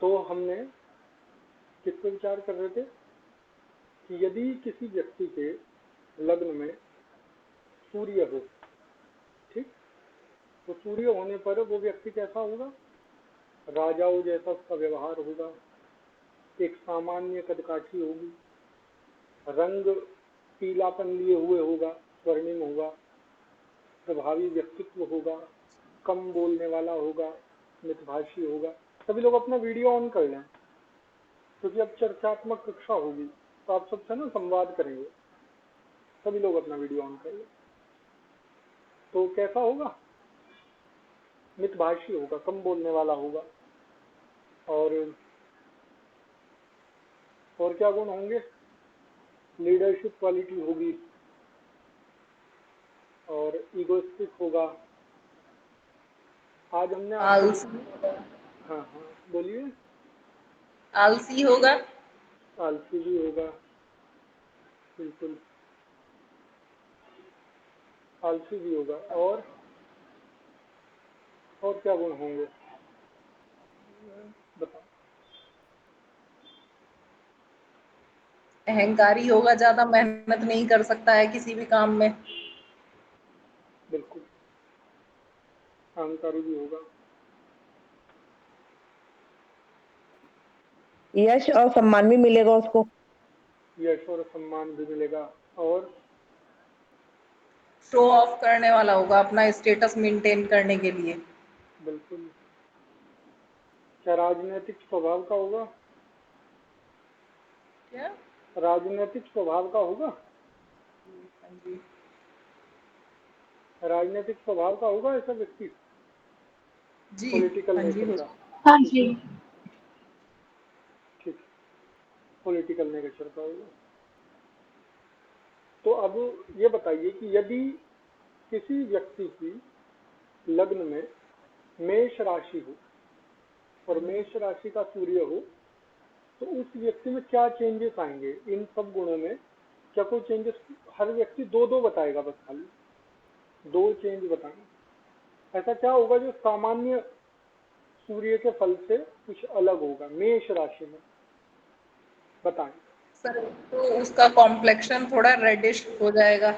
तो हमने किस पे विचार कर रहे थे कि यदि किसी व्यक्ति के लग्न में सूर्य हो, ठीक, तो सूर्य होने पर वो व्यक्ति कैसा होगा? राजाओं जैसा उसका व्यवहार होगा, एक सामान्य कदकाठी होगी, रंग पीलापन लिए हुए होगा, स्वर्णिम होगा, प्रभावी व्यक्तित्व होगा, कम बोलने वाला होगा, मितभाषी होगा। सभी लोग अपना वीडियो ऑन कर लें क्योंकि अब चर्चात्मक कक्षा होगी, तो आप सबसे ना संवाद करेंगे। सभी लोग अपना वीडियो ऑन कर लें। तो कैसा होगा? मितभाषी होगा, कम बोलने वाला होगा। और क्या गुण होंगे? लीडरशिप क्वालिटी होगी और ईगोइस्टिक होगा। आज हमने आलसी, हाँ हाँ बोलिए। आलसी होगा, आलसी भी होगा, बिल्कुल आलसी भी होगा। और क्या गुण होंगे बताओ? अहंकारी होगा, ज्यादा मेहनत नहीं कर सकता है किसी भी काम में। बिल्कुल अहंकारी भी होगा। यश और सम्मान भी मिलेगा उसको। यश और सम्मान भी मिलेगा। और शो ऑफ करने वाला होगा अपना स्टेटस मेंटेन करने के लिए। बिल्कुल। क्या राजनीतिक स्वभाव का होगा? क्या? राजनीतिक स्वभाव का होगा। हाँ जी। राजनीतिक स्वभाव का होगा ऐसा व्यक्ति, जी पॉलिटिकल हाँ जी नेचर हो का। हाँ ठीक जी। है, ठीक, पॉलिटिकल नेचर का होगा। तो अब ये बताइए कि यदि किसी व्यक्ति की लग्न में मेष राशि हो और मेष राशि का सूर्य हो, तो उस व्यक्ति में क्या चेंजेस आएंगे? इन सब गुणों में क्या कोई चेंजेस? हर व्यक्ति दो दो बताएगा, बस खाली दो चेंज बताएंगे। ऐसा क्या होगा जो सामान्य सूर्य के फल से कुछ अलग होगा मेष राशि में? बताएं। सर, तो उसका कॉम्प्लेक्शन थोड़ा रेडिश हो जाएगा।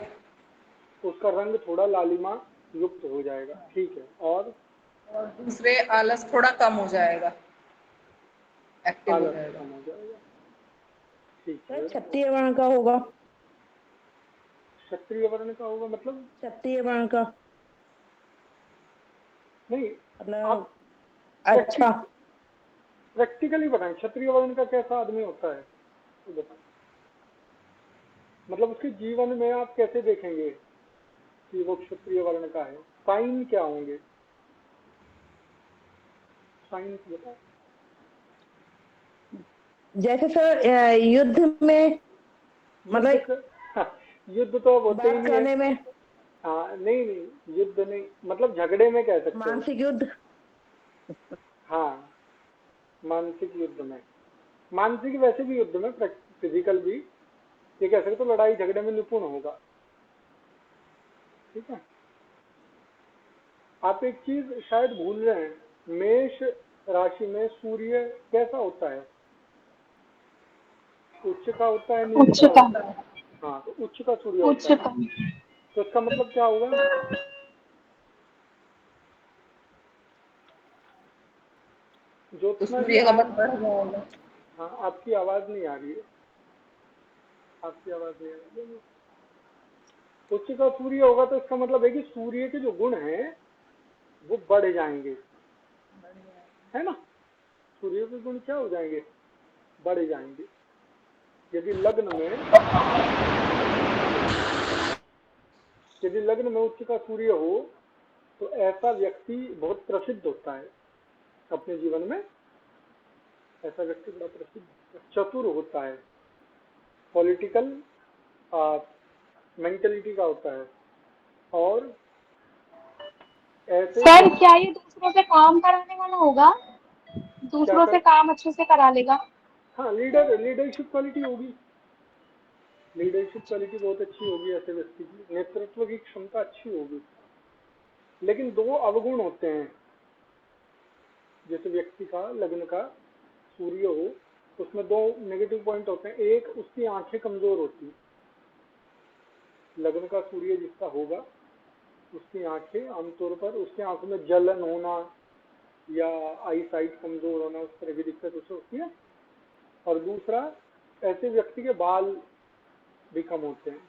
उसका रंग थोड़ा लालिमा युक्त हो जाएगा, ठीक है। और दूसरे आलस थोड़ा कम हो जाएगा, एक्टिव हो आलस जाएगा। कम हो जाएगा, ठीक सर है। क्षत्रिय वर्ण का होगा। क्षत्रिय वर्ण का होगा मतलब? क्षत्रिय वर्ण का नहीं, मतलब आप अच्छा। प्रैक्टिकली बताएं, क्षत्रिय वर्ण का कैसा आदमी होता है तो बताएं। मतलब उसके जीवन में आप कैसे देखेंगे कि वो क्षत्रिय वर्ण का है? साइन क्या होंगे? साइन बताओ। जैसे सर युद्ध में युद्ध मतलब युद्ध तो अब होते ही बात नहीं है। करने में हाँ नहीं नहीं, युद्ध नहीं, मतलब झगड़े में कह सकते हो। मानसिक युद्ध। हाँ, मानसिक युद्ध में, मानसिक वैसे भी युद्ध में, फिजिकल भी, ये कह सकते हो लड़ाई झगड़े में निपुण होगा, ठीक है। आप एक चीज शायद भूल रहे हैं, मेष राशि में सूर्य कैसा होता है? उच्च का होता है, नीच का उच्चतम। होता है? हाँ, तो उच्च का सूर्य होता है। उच्चतम। तो इसका मतलब क्या होगा? तो ज्योत्सना जी सूर्य का आप, बल बढ़ जाएगा। हाँ आपकी आवाज नहीं आ रही है, आपकी आवाज नहीं आ रही है। उच्च का सूर्य होगा तो इसका मतलब है कि सूर्य के जो गुण हैं वो बढ़ जाएंगे, है ना। सूर्य के गुण क्या हो जाएंगे? बढ़ जाएंगे। यदि लग्न में उच्च का सूर्य हो तो ऐसा व्यक्ति बहुत प्रसिद्ध होता है अपने जीवन में। ऐसा व्यक्ति बड़ा प्रसिद्ध, चतुर होता है, पॉलिटिकल मेंटेलिटी का होता है। और ऐसे सर व्यक्ति क्या ये दूसरों से काम कराने वाला होगा? क्या दूसरों कर, से काम अच्छे से करा लेगा? हाँ लीडरशिप क्वालिटी होगी, लीडरशिप क्वालिटी बहुत अच्छी होगी ऐसे व्यक्ति की, नेतृत्व की क्षमता अच्छी होगी। लेकिन दो अवगुण होते हैं जैसे व्यक्ति का, लग्न का, सूर्य हो, उसमें दो नेगेटिव पॉइंट होते हैं। एक, उसकी आंखें कमजोर होती, लग्न का सूर्य जिसका होगा उसकी आंखें आमतौर पर, उसकी आंखों में जलन होना या आई साइट कमजोर होना, उस तरह की दिक्कत उसे होती है। और दूसरा, ऐसे व्यक्ति के बाल भी कम होते हैं।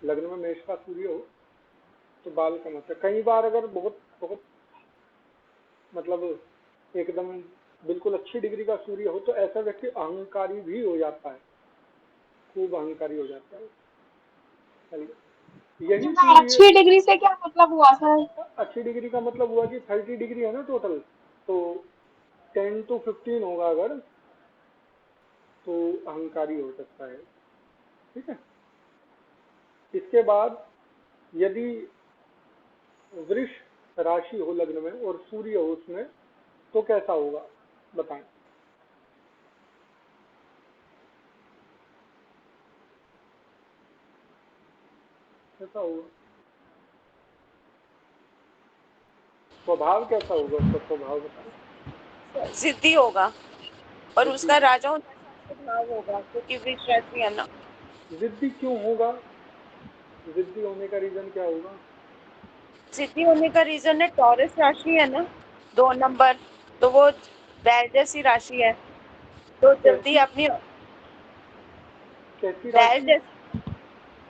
लग्न में मेष का सूर्य हो तो बाल कम होते हैं। कई बार अगर बहुत बहुत मतलब एकदम बिल्कुल अच्छी डिग्री का सूर्य हो तो ऐसा व्यक्ति अहंकारी भी हो जाता है, खूब अहंकारी हो जाता है। चलिए, यही सूर्य। अच्छी डिग्री से क्या मतलब हुआ सर? अच्छी डिग्री का मतलब हुआ कि 30 डिग्री है ना टोटल, तो 10 to 15 होगा अगर, तो अहंकारी हो सकता है। ठीक है। इसके बाद यदि वृष राशि हो लग्न में और सूर्य हो उसमें तो कैसा होगा बताएं। कैसा होगा, स्वभाव कैसा होगा, उसका स्वभाव बताएं। जिद्दी होगा और जिद्दी। उसका राजाओं जैसा स्वभाव होगा क्योंकि वृष राशि है ना। जिद्दी क्यों होगा, जिद्दी होने का रीजन क्या होगा? जिद्दी होने का रीजन है टॉरस राशि है ना, 2 नंबर, तो वो बैल जैसी राशि है, तो जल्दी कैसी अपनी कैसी बैल राशि? जैसी,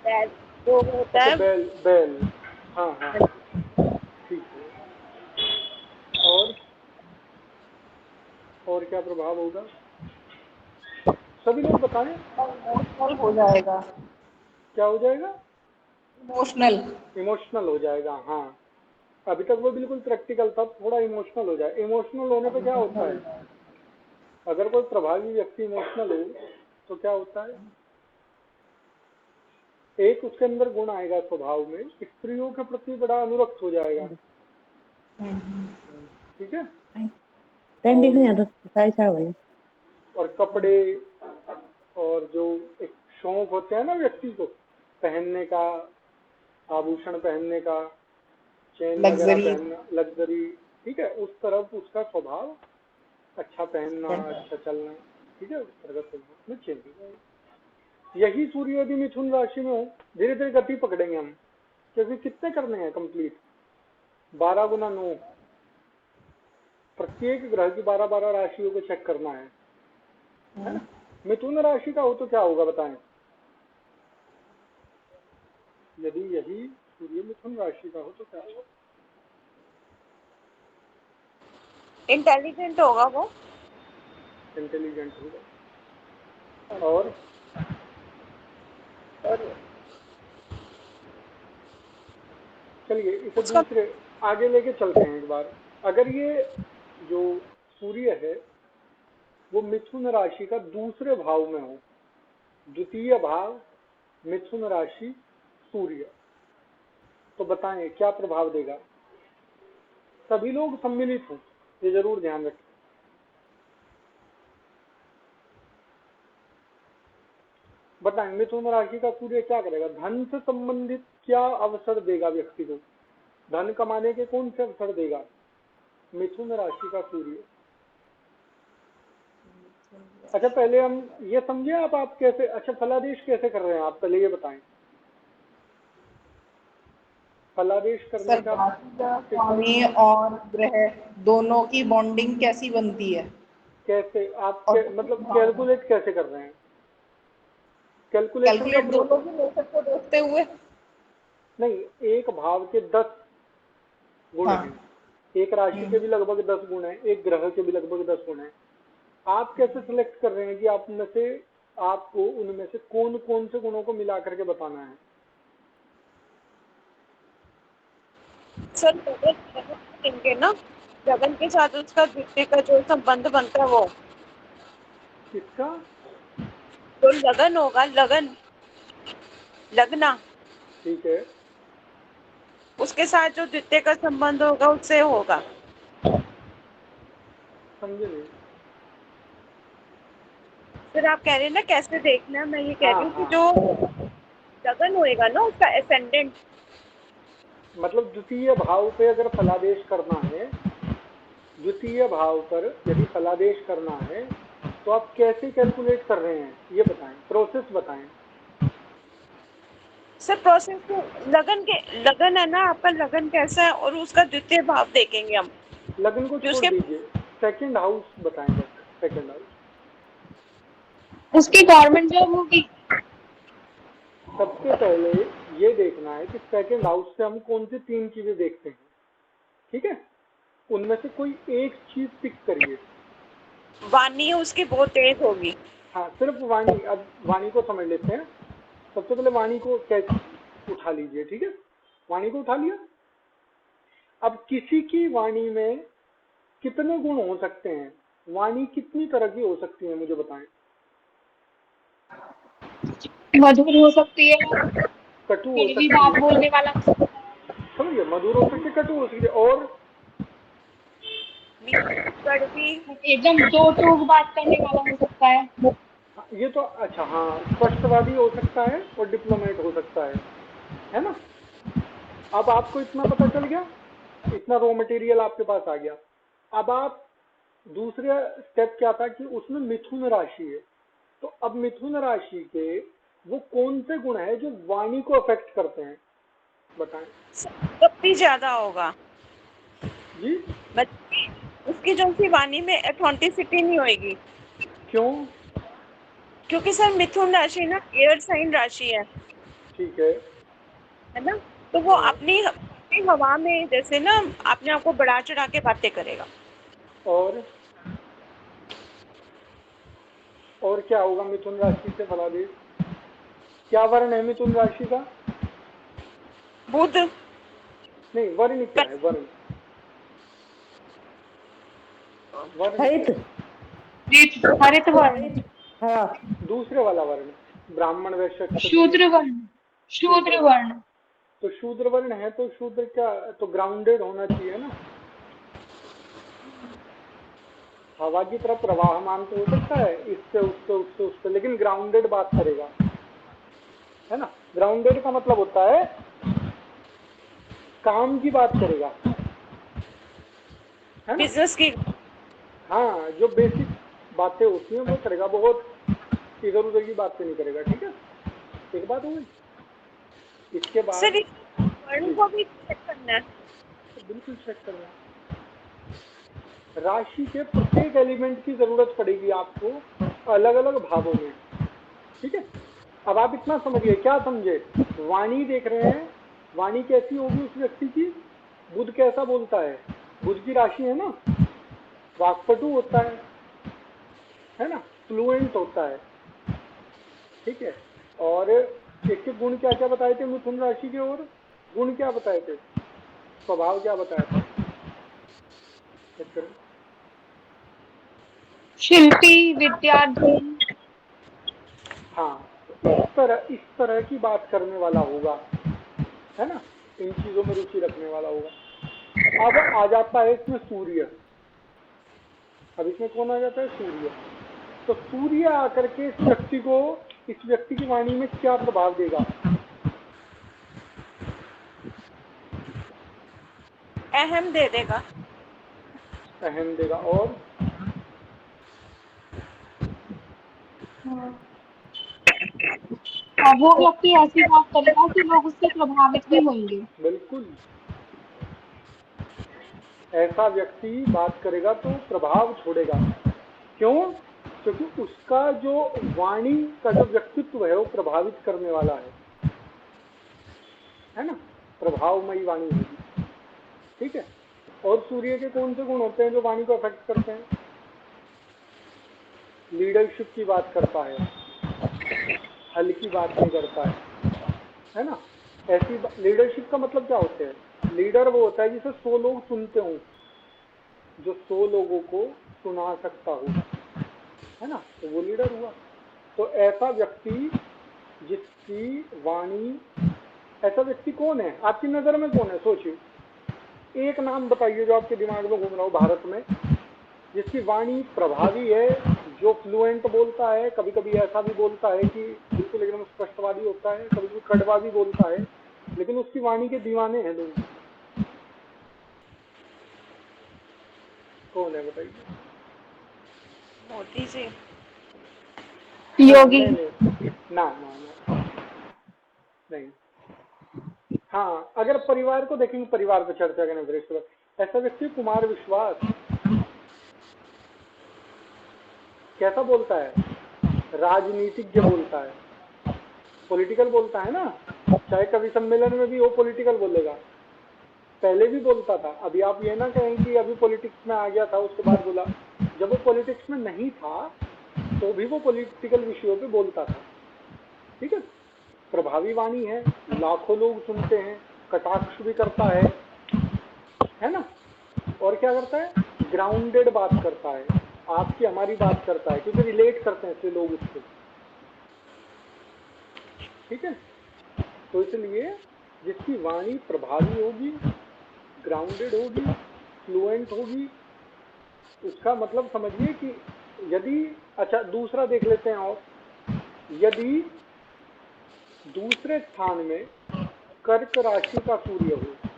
बैल वो होता अच्छा, है। बैल बैल, हाँ हाँ ठीक है। और क्या प्रभाव होगा, सभी लोग बताएं। इमोशनल हो जाएगा, क्या हो जाएगा? इमोशनल। इमोशनल हो जाएगा, हाँ। अभी तक वो बिल्कुल प्रैक्टिकल था, थोड़ा इमोशनल हो जाए। इमोशनल होने पे क्या होता है, अगर कोई प्रभावी व्यक्ति इमोशनल हो तो क्या होता है, एक उसके अंदर गुण आएगा स्वभाव में, स्त्रियों के प्रति बड़ा अनुरक्त हो जाएगा। ठीक है। पेंडिंग नहीं आता, 4:30 और कपड़े और जो एक शौक होते हैं ना व्यक्ति को पहनने का, आभूषण पहनने का, चेन वगैरह लग्जरी। पहनना, लग्जरी, ठीक है, उस तरफ उसका स्वभाव, अच्छा पहनना, अच्छा चलना, ठीक है, उस तरह का स्वभाव में चेंज हो जाएगा। यही सूर्य यदि मिथुन राशि में हो, धीरे धीरे गति पकड़ेंगे हम, क्योंकि कितने करने हैं कंप्लीट, 12 गुना 9, प्रत्येक ग्रह की 12-12 राशियों को चेक करना है ना। मिथुन राशि का हो तो क्या होगा बताएं, यदि यही सूर्य मिथुन राशि का हो तो क्या होगा? इंटेलिजेंट होगा वो, इंटेलिजेंट होगा। और चलिए इसे उसका दूसरे आगे लेके चलते हैं एक बार। अगर ये जो सूर्य है वो मिथुन राशि का दूसरे भाव में हो, द्वितीय भाव मिथुन राशि सूर्य, तो बताएं क्या प्रभाव देगा। सभी लोग सम्मिलित हों, ये जरूर ध्यान रखें। बताएं मिथुन राशि का सूर्य क्या करेगा, धन से संबंधित क्या अवसर देगा व्यक्ति को, धन कमाने के कौन से अवसर देगा मिथुन राशि का सूर्य। अच्छा पहले हम ये समझे, आप कैसे, अच्छा फलादेश कैसे कर रहे हैं आप, पहले ये बताएं फलादेश करने सर, का स्वामी और ग्रह दोनों की बॉन्डिंग कैसी बनती है, कैसे आप और मतलब कैलकुलेट कैसे कर रहे हैं, कैलकुलेशन का कैलकुलेट दोनों की नेचर को देखते हुए। नहीं, एक भाव के 10 गुण हाँ। हैं, एक राशि के भी लगभग 10 गुण हैं, एक ग्रह के भी लगभग 10 गुण हैं। आप कैसे सिलेक्ट कर रहे हैं कि आप में से, आपको उनमें से कौन कौन से गुणों को मिला करके बताना है। सर लेंगे ना, लगन के साथ उसका द्वितीय का जो संबंध बनता है वो, किसका? जो लगन होगा, लगना, ठीक है, उसके साथ जो द्वितीय का संबंध होगा उससे होगा। समझे नहीं? फिर आप कह रहे हैं ना कैसे देखना, मैं ये कह हाँ रही हूँ कि हाँ, जो लगन होएगा ना उसका एसेंडेंट, मतलब द्वितीय भाव पे अगर फलादेश करना है, द्वितीय द्वितीय भाव पर यदि फलादेश करना है तो आप कैसे कैलकुलेट कर रहे हैं, ये बताएं, प्रोसेस बताएं। सर प्रोसेस तो लगन है ना, आपका लगन कैसा है और उसका द्वितीय भाव देखेंगे हम। लगन को छोड़ दीजिए, सेकंड हाउस बताएं बस, सेकंड हाउस। उसकी गवर्नमेंट जॉब होगी। सबसे पहले ये देखना है कि सेकंड हाउस से हम कौन सी 3 चीजें देखते हैं, ठीक है? उनमें से कोई एक चीज पिक करिए। वाणी उसकी बहुत तेज होगी। हाँ, सिर्फ वाणी। अब वाणी को समझ लेते हैं। सबसे पहले वाणी को उठा लीजिए, ठीक है? वाणी को उठा लिया। अब किसी की वाणी में कितने गुण हो सकते हैं? वाणी कितनी तरह की हो सकती है, मुझे बताएं। मधुर हो सकती है, कटु हो कड़वी सकती बात है, बोलने वाला, समझिए, मधुर हो सकती है, कटु हो सकती है, और कड़वी, एकदम दो टूक बात करने वाला हो सकता है। ये तो अच्छा, हाँ, स्पष्टवादी हो सकता है और डिप्लोमेट हो सकता है ना? अब आपको इतना पता चल गया, इतना रॉ मटेरियल आपके पास आ गया। अब आप दूसरा स्टेप क्या था कि उसमें मिथुन राशि है, तो अब मिथुन राशि के वो कौन से गुण है जो वाणी को अफेक्ट करते हैं, बताएं कपटी ज्यादा होगा जी। बच्ची, उसकी जो सी वाणी में ऑथेंटिसिटी नहीं होगी। क्यों? क्योंकि सर मिथुन राशि ना एयर साइन राशि ठीक है ना, तो वो हाँ। अपनी हवा में जैसे ना अपने आप को बढ़ा चढ़ा के बातें करेगा। और क्या होगा मिथुन राशि से फलादेश? क्या वर्ण है मिथुन राशि का? बुध। नहीं, वर्ण क्या है? वर्ण हरित। हरित वर्ण, हाँ। दूसरे वाला वर्ण, ब्राह्मण, वैश्य, क्षत्रिय, शूद्र वर्ण, शूद्र वर्ण। तो शूद्र वर्ण है, तो शूद्र क्या, तो ग्राउंडेड होना चाहिए ना। हवा की तरफ प्रवाहमान तो हो सकता है, इससे उससे उससे उससे, लेकिन ग्राउंडेड बात करेगा, है ना? ग्राउंडेड का मतलब होता है काम की बात करेगा, है ना? बिजनेस की। हाँ, जो बेसिक बातें होती हैं वो करेगा, बहुत इधर उधर की बातें नहीं करेगा, ठीक है? एक बात हो गई। इसके सर बाद इस वर्ण को भी चेक करना है। बिल्कुल चेक करना है। राशि के प्रत्येक एलिमेंट की जरूरत पड़ेगी आपको अलग अलग भावों में, ठीक है? अब आप इतना समझिए, क्या समझे? वाणी देख रहे हैं, वाणी कैसी होगी उस व्यक्ति की? बुध कैसा बोलता है? बुध की राशि है ना, वाक्पटु होता है ना, फ्लुएंट होता है, ठीक है? और एक के गुण क्या क्या बताए थे मिथुन राशि के, और गुण क्या बताए थे, स्वभाव क्या बताया था? चेक करें। शिल्पी, विद्यार्थी। हाँ, तो इस तरह की बात करने वाला होगा, है ना? इन चीजों में रुचि रखने वाला होगा। अब आ जाता है इसमें सूर्य। अब इसमें कौन आ जाता है? सूर्य। तो सूर्य आकर के इस व्यक्ति की वाणी में क्या प्रभाव देगा? अहम दे देगा। अहम देगा। और और वो व्यक्ति ऐसी बात करेगा कि लोग उससे प्रभावित भी होंगे। बिल्कुल, ऐसा व्यक्ति बात करेगा तो प्रभाव छोड़ेगा। क्यों? क्योंकि उसका जो वाणी का जो व्यक्तित्व है वो प्रभावित करने वाला है ना? प्रभावमयी वाणी होगी, ठीक है? और सूर्य के कौन से गुण होते हैं जो वाणी को अफेक्ट करते हैं? लीडरशिप की बात करता है, हल्की बात नहीं करता है ना? ऐसी लीडरशिप का मतलब क्या होता है? लीडर वो होता है जिसे 100 लोग सुनते हो, जो 100 लोगों को सुना सकता हो, है ना? तो वो लीडर हुआ। तो ऐसा व्यक्ति जिसकी वाणी, ऐसा व्यक्ति कौन है आपकी नजर में? कौन है? सोचिए, एक नाम बताइए जो आपके दिमाग में घूम रहा हो भारत में, जिसकी वाणी प्रभावी है, जो फ्लुएंट बोलता है, कभी कभी ऐसा भी बोलता है कि बिल्कुल एकदम स्पष्टवादी होता है, कभी कभी कड़वा भी बोलता है, लेकिन उसकी वाणी के दीवाने हैं लोग। कौन है बताइए? मोदी जी। योगी। नहीं, ना ना ना, नहीं। हाँ, अगर परिवार को देखेंगे, परिवार पर चर्चा करें फिर इसके बाद, ऐसा व्यक्ति कुमार विश्वास कैसा बोलता है? राजनीतिज्ञ बोलता है, पॉलिटिकल बोलता है ना। चाहे कवि सम्मेलन में भी वो पॉलिटिकल बोलेगा, पहले भी बोलता था। अभी आप ये ना कहें कि अभी पॉलिटिक्स में आ गया था उसके बाद बोला, जब वो पॉलिटिक्स में नहीं था तो भी वो पॉलिटिकल विषयों पे बोलता था। ठीक है, प्रभावी वाणी है, लाखों लोग सुनते हैं, कटाक्ष भी करता है ना। और क्या करता है? ग्राउंडेड बात करता है, आपकी हमारी बात करता है, क्योंकि रिलेट करते हैं इसलिए लोग उससे। ठीक है, तो इसलिए जिसकी वाणी प्रभावी होगी, ग्राउंडेड होगी, फ्लुएंट होगी, उसका मतलब समझिए कि यदि, अच्छा दूसरा देख लेते हैं, और यदि दूसरे स्थान में कर्क राशि का सूर्य हो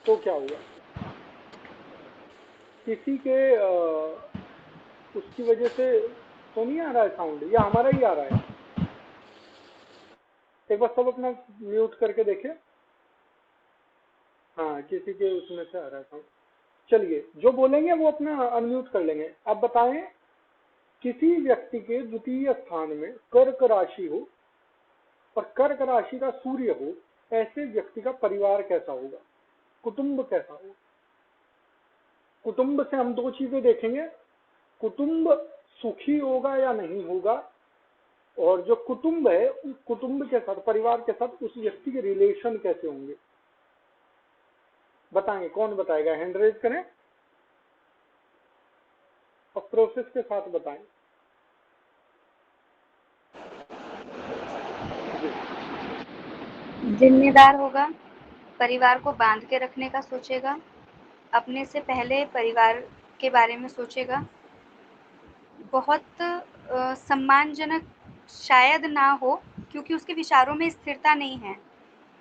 तो क्या होगा? किसी के उसकी वजह से तो नहीं आ रहा है साउंड, या हमारा ही आ रहा है? एक बार सब अपना म्यूट करके देखें। हाँ, किसी के उसमें से आ रहा है साउंड। चलिए, जो बोलेंगे वो अपना अनम्यूट कर लेंगे। अब बताएं, किसी व्यक्ति के द्वितीय स्थान में कर्क राशि हो और कर्क राशि का सूर्य हो, ऐसे व्यक्ति का परिवार कैसा होगा, कुटुंब कैसा होगा? कुटुंब से हम दो चीजें देखेंगे, कुटुंब सुखी होगा या नहीं होगा, और जो कुटुंब है उस कुटुंब के साथ, परिवार के साथ उस व्यक्ति के रिलेशन कैसे होंगे। बताएंगे, कौन बताएगा? हैंड रेज करें और प्रोसेस के साथ बताएं। जिम्मेदार होगा, परिवार को बांध के रखने का सोचेगा, अपने से पहले परिवार के बारे में सोचेगा, बहुत सम्मानजनक शायद ना हो क्योंकि उसके विचारों में स्थिरता नहीं है।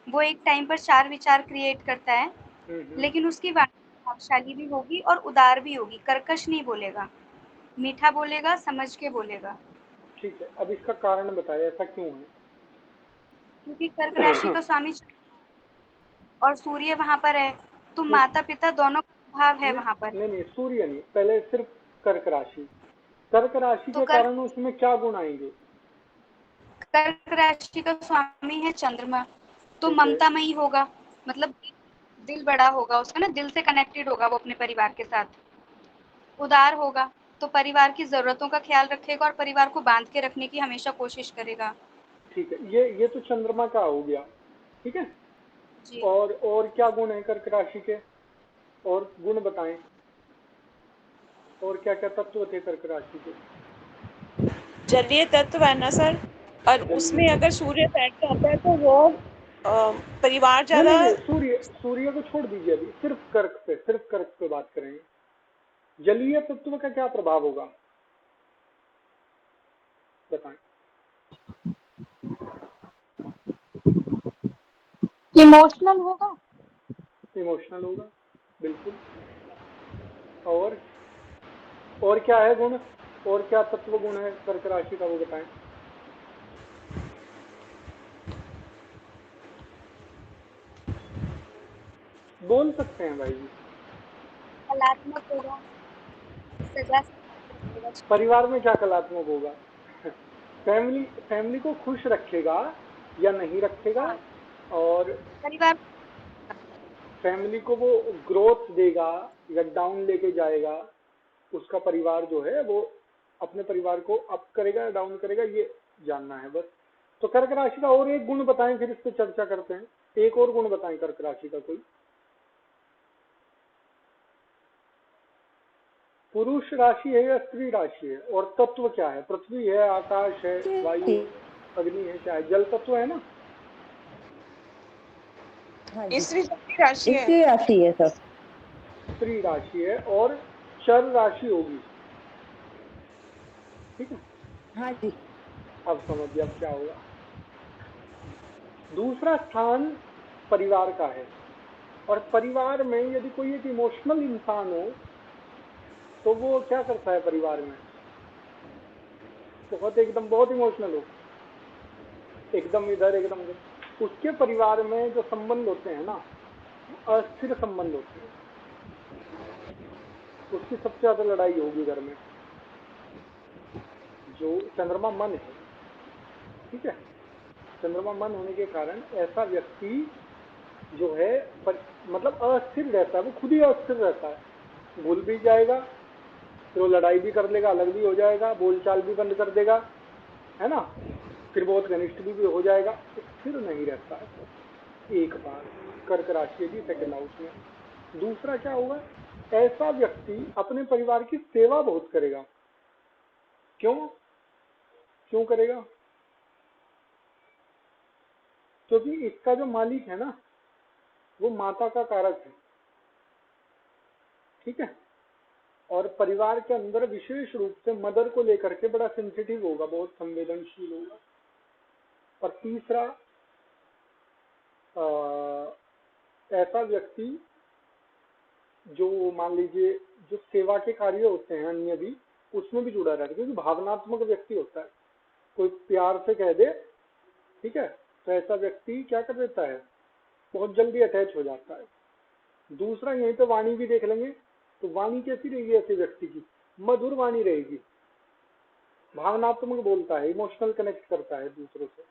वो एक टाइम पर 4 विचार क्रिएट करता है, लेकिन उसकी वाणी प्रभावशाली भी होगी और उदार भी होगी, कर्कश नहीं बोलेगा, मीठा बोलेगा, समझ के बोलेगा। ठीक है, अब इसका कारण बताइए, ऐसा क्यों है? क्योंकि कर्क राशि का स्वामी और सूर्य वहां पर है, तो माता पिता दोनों का प्रभाव है वहां पर। नहीं नहीं, सूर्य नहीं, पहले सिर्फ कर्क राशि। कर्क राशि तो के कारण उसमें क्या गुण आएंगे? कर्क राशि का स्वामी है चंद्रमा, तो ठीक है, ममतामयी होगा, मतलब दिल बड़ा होगा उसका ना, दिल से कनेक्टेड होगा वो अपने परिवार के साथ। उदार होगा, तो परिवार की जरूरतों का ख्याल रखेगा और परिवार को बांध के रखने की हमेशा कोशिश करेगा। ठीक है, ये तो चंद्रमा का हो गया। ठीक है, जी। और क्या गुण है कर्क राशि के? और गुण बताएं, और क्या क्या तत्व थे कर्क राशि के? जलीय तत्व है ना सर, और उसमें अगर सूर्य बैठ जाता है तो वो परिवार नहीं ज्यादा। नहीं नहीं, सूर्य को छोड़ दीजिए, अभी सिर्फ कर्क पे बात करेंगे। जलीय तत्व का क्या प्रभाव होगा बताएं? इमोशनल होगा। इमोशनल होगा, बिल्कुल। और क्या है गुण, और क्या तत्व गुण है कर्क राशि का, वो बताएं। बोल सकते हैं भाई जी। कलात्मक होगा, सजा परिवार में क्या कलात्मक होगा? फैमिली को खुश रखेगा या नहीं रखेगा, हाँ, और परिवार फैमिली को वो ग्रोथ देगा या डाउन लेके जाएगा, उसका परिवार जो है वो अपने परिवार को अप करेगा या डाउन करेगा, ये जानना है बस। तो कर्क राशि का और एक गुण बताएं, फिर इस पे चर्चा करते हैं। एक और गुण बताएं कर्क राशि का कोई। पुरुष राशि है या स्त्री राशि है, और तत्व क्या है? पृथ्वी है, आकाश है, वायु, अग्नि है, क्या है? जल तत्व है ना। हाँ जी, स्त्री राशि है। स्त्री राशि है सर। स्त्री राशि है और चर राशि होगी। ठीक है, हाँ जी। अब समझिए अब क्या होगा। दूसरा स्थान परिवार का है, और परिवार में यदि कोई एक इमोशनल इंसान हो तो वो क्या करता है परिवार में, बहुत इमोशनल हो, एकदम इधर एकदम उधर। उसके परिवार में जो संबंध होते हैं ना, अस्थिर संबंध होते हैं, उसकी सबसे ज्यादा लड़ाई होगी घर में। जो चंद्रमा मन है, ठीक है, चंद्रमा मन होने के कारण ऐसा व्यक्ति जो है मतलब अस्थिर रहता है, वो खुद ही अस्थिर रहता है, भूल भी जाएगा, फिर वो लड़ाई भी कर लेगा, अलग भी हो जाएगा, बोलचाल भी बंद कर देगा, है ना, फिर बहुत घनिष्ठ भी हो जाएगा, स्थिर नहीं रहता है। एक बार कर्क राशि भी सेकंड हाउस में। दूसरा क्या होगा, ऐसा व्यक्ति अपने परिवार की सेवा बहुत करेगा। क्यों करेगा? क्योंकि इसका जो मालिक है ना, वो माता का कारक है, ठीक है, और परिवार के अंदर विशेष रूप से मदर को लेकर के बड़ा सेंसिटिव होगा, बहुत संवेदनशील होगा। और तीसरा, ऐसा व्यक्ति जो मान लीजिए जो सेवा के कार्य होते हैं अन्य भी, उसमें भी जुड़ा रहता है, क्योंकि भावनात्मक व्यक्ति होता है। कोई प्यार से कह दे, ठीक है, तो ऐसा व्यक्ति क्या कर देता है, बहुत जल्दी अटैच हो जाता है। दूसरा, यहीं पे वाणी भी देख लेंगे, तो वाणी कैसी रहेगी ऐसे व्यक्ति की, मधुर वाणी रहेगी, भावनात्मक बोलता है, इमोशनल कनेक्ट करता है दूसरों से।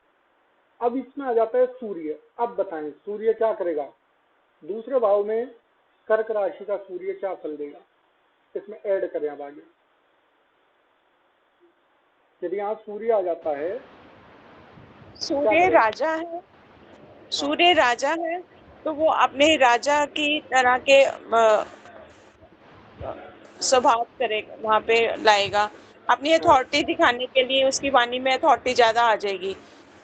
अब इसमें आ जाता है सूर्य। अब बताएं सूर्य क्या करेगा, दूसरे भाव में कर्क राशि का सूर्य क्या फल देगा, इसमें ऐड करें अब आगे। यदि यहाँ सूर्य आ जाता है, सूर्य राजा है, सूर्य राजा है, तो वो अपने राजा की तरह के स्वभाव करेगा, वहाँ पे लाएगा अपनी अथॉरिटी दिखाने के लिए। उसकी वाणी में अथॉरिटी ज्यादा आ जाएगी,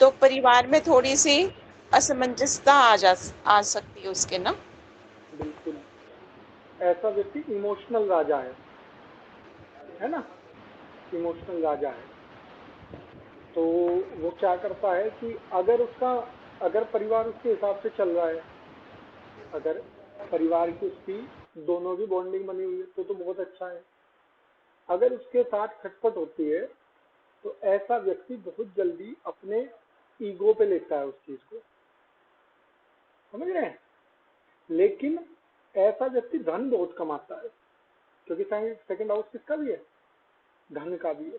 तो परिवार में थोड़ी सी असमंजसता आ सकती है उसके ना। बिल्कुल, ऐसा व्यक्ति इमोशनल राजा है ना, इमोशनल राजा है। तो वो क्या करता है कि अगर परिवार उसके हिसाब से चल रहा है, अगर परिवार की उसकी दोनों की बॉन्डिंग बनी हुई है तो बहुत अच्छा है। अगर उसके साथ खटपट होती है तो ऐसा व्यक्ति बहुत जल्दी अपने ईगो पे लेता है उस चीज को, समझ रहे हैं। लेकिन ऐसा व्यक्ति धन बहुत कमाता है, क्योंकि सेकंड हाउस किसका भी है, धन का भी है।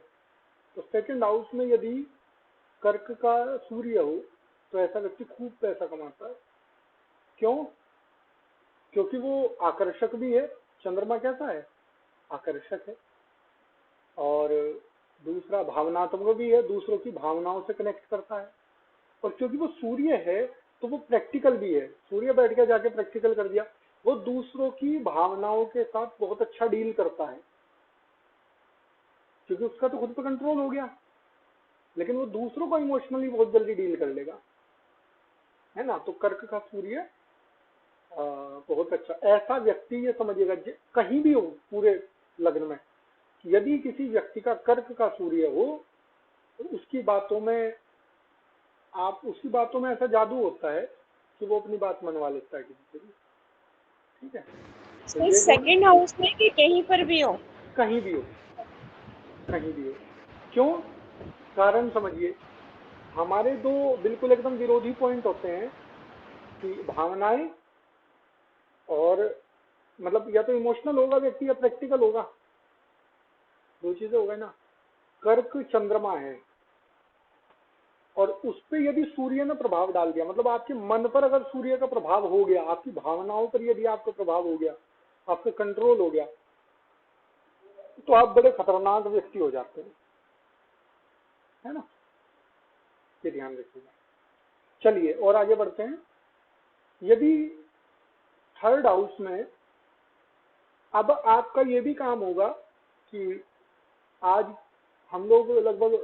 तो सेकंड हाउस में यदि कर्क का सूर्य हो तो ऐसा व्यक्ति खूब पैसा कमाता है। क्यों? क्योंकि वो आकर्षक भी है, चंद्रमा कैसा है, आकर्षक है, और दूसरा भावनात्मक भी है, दूसरों की भावनाओं से कनेक्ट करता है। और क्योंकि वो सूर्य है तो वो प्रैक्टिकल भी है, सूर्य बैठ के जाके प्रैक्टिकल कर दिया, वो दूसरों की भावनाओं के साथ बहुत अच्छा डील करता है, क्योंकि उसका तो खुद पर कंट्रोल हो गया, लेकिन वो दूसरों को इमोशनली बहुत जल्दी डील कर लेगा, है ना। तो कर्क का सूर्य बहुत अच्छा। ऐसा व्यक्ति, ये समझिएगा कहीं भी हो पूरे लग्न में, यदि किसी व्यक्ति का कर्क का सूर्य हो तो उसकी बातों में ऐसा जादू होता है कि वो अपनी बात मनवा लेता है किसी से भी, ठीक है। तो सेकंड हाउस में कि कहीं पर भी हो, कहीं भी हो, कहीं भी हो। क्यों? कारण समझिए, हमारे दो बिल्कुल एकदम विरोधी पॉइंट होते हैं कि भावनाएं और मतलब या तो इमोशनल होगा व्यक्ति या प्रैक्टिकल होगा, दो चीजें हो गई ना। कर्क चंद्रमा है और उस पर यदि सूर्य ने प्रभाव डाल दिया, मतलब आपके मन पर अगर सूर्य का प्रभाव हो गया, आपकी भावनाओं पर यदि आपका प्रभाव हो गया, आपका कंट्रोल हो गया, तो आप बड़े खतरनाक व्यक्ति हो जाते हैं, है ना। ये ध्यान रखिएगा। चलिए और आगे बढ़ते हैं। यदि थर्ड हाउस में, अब आपका ये भी काम होगा कि आज हम लोग लगभग,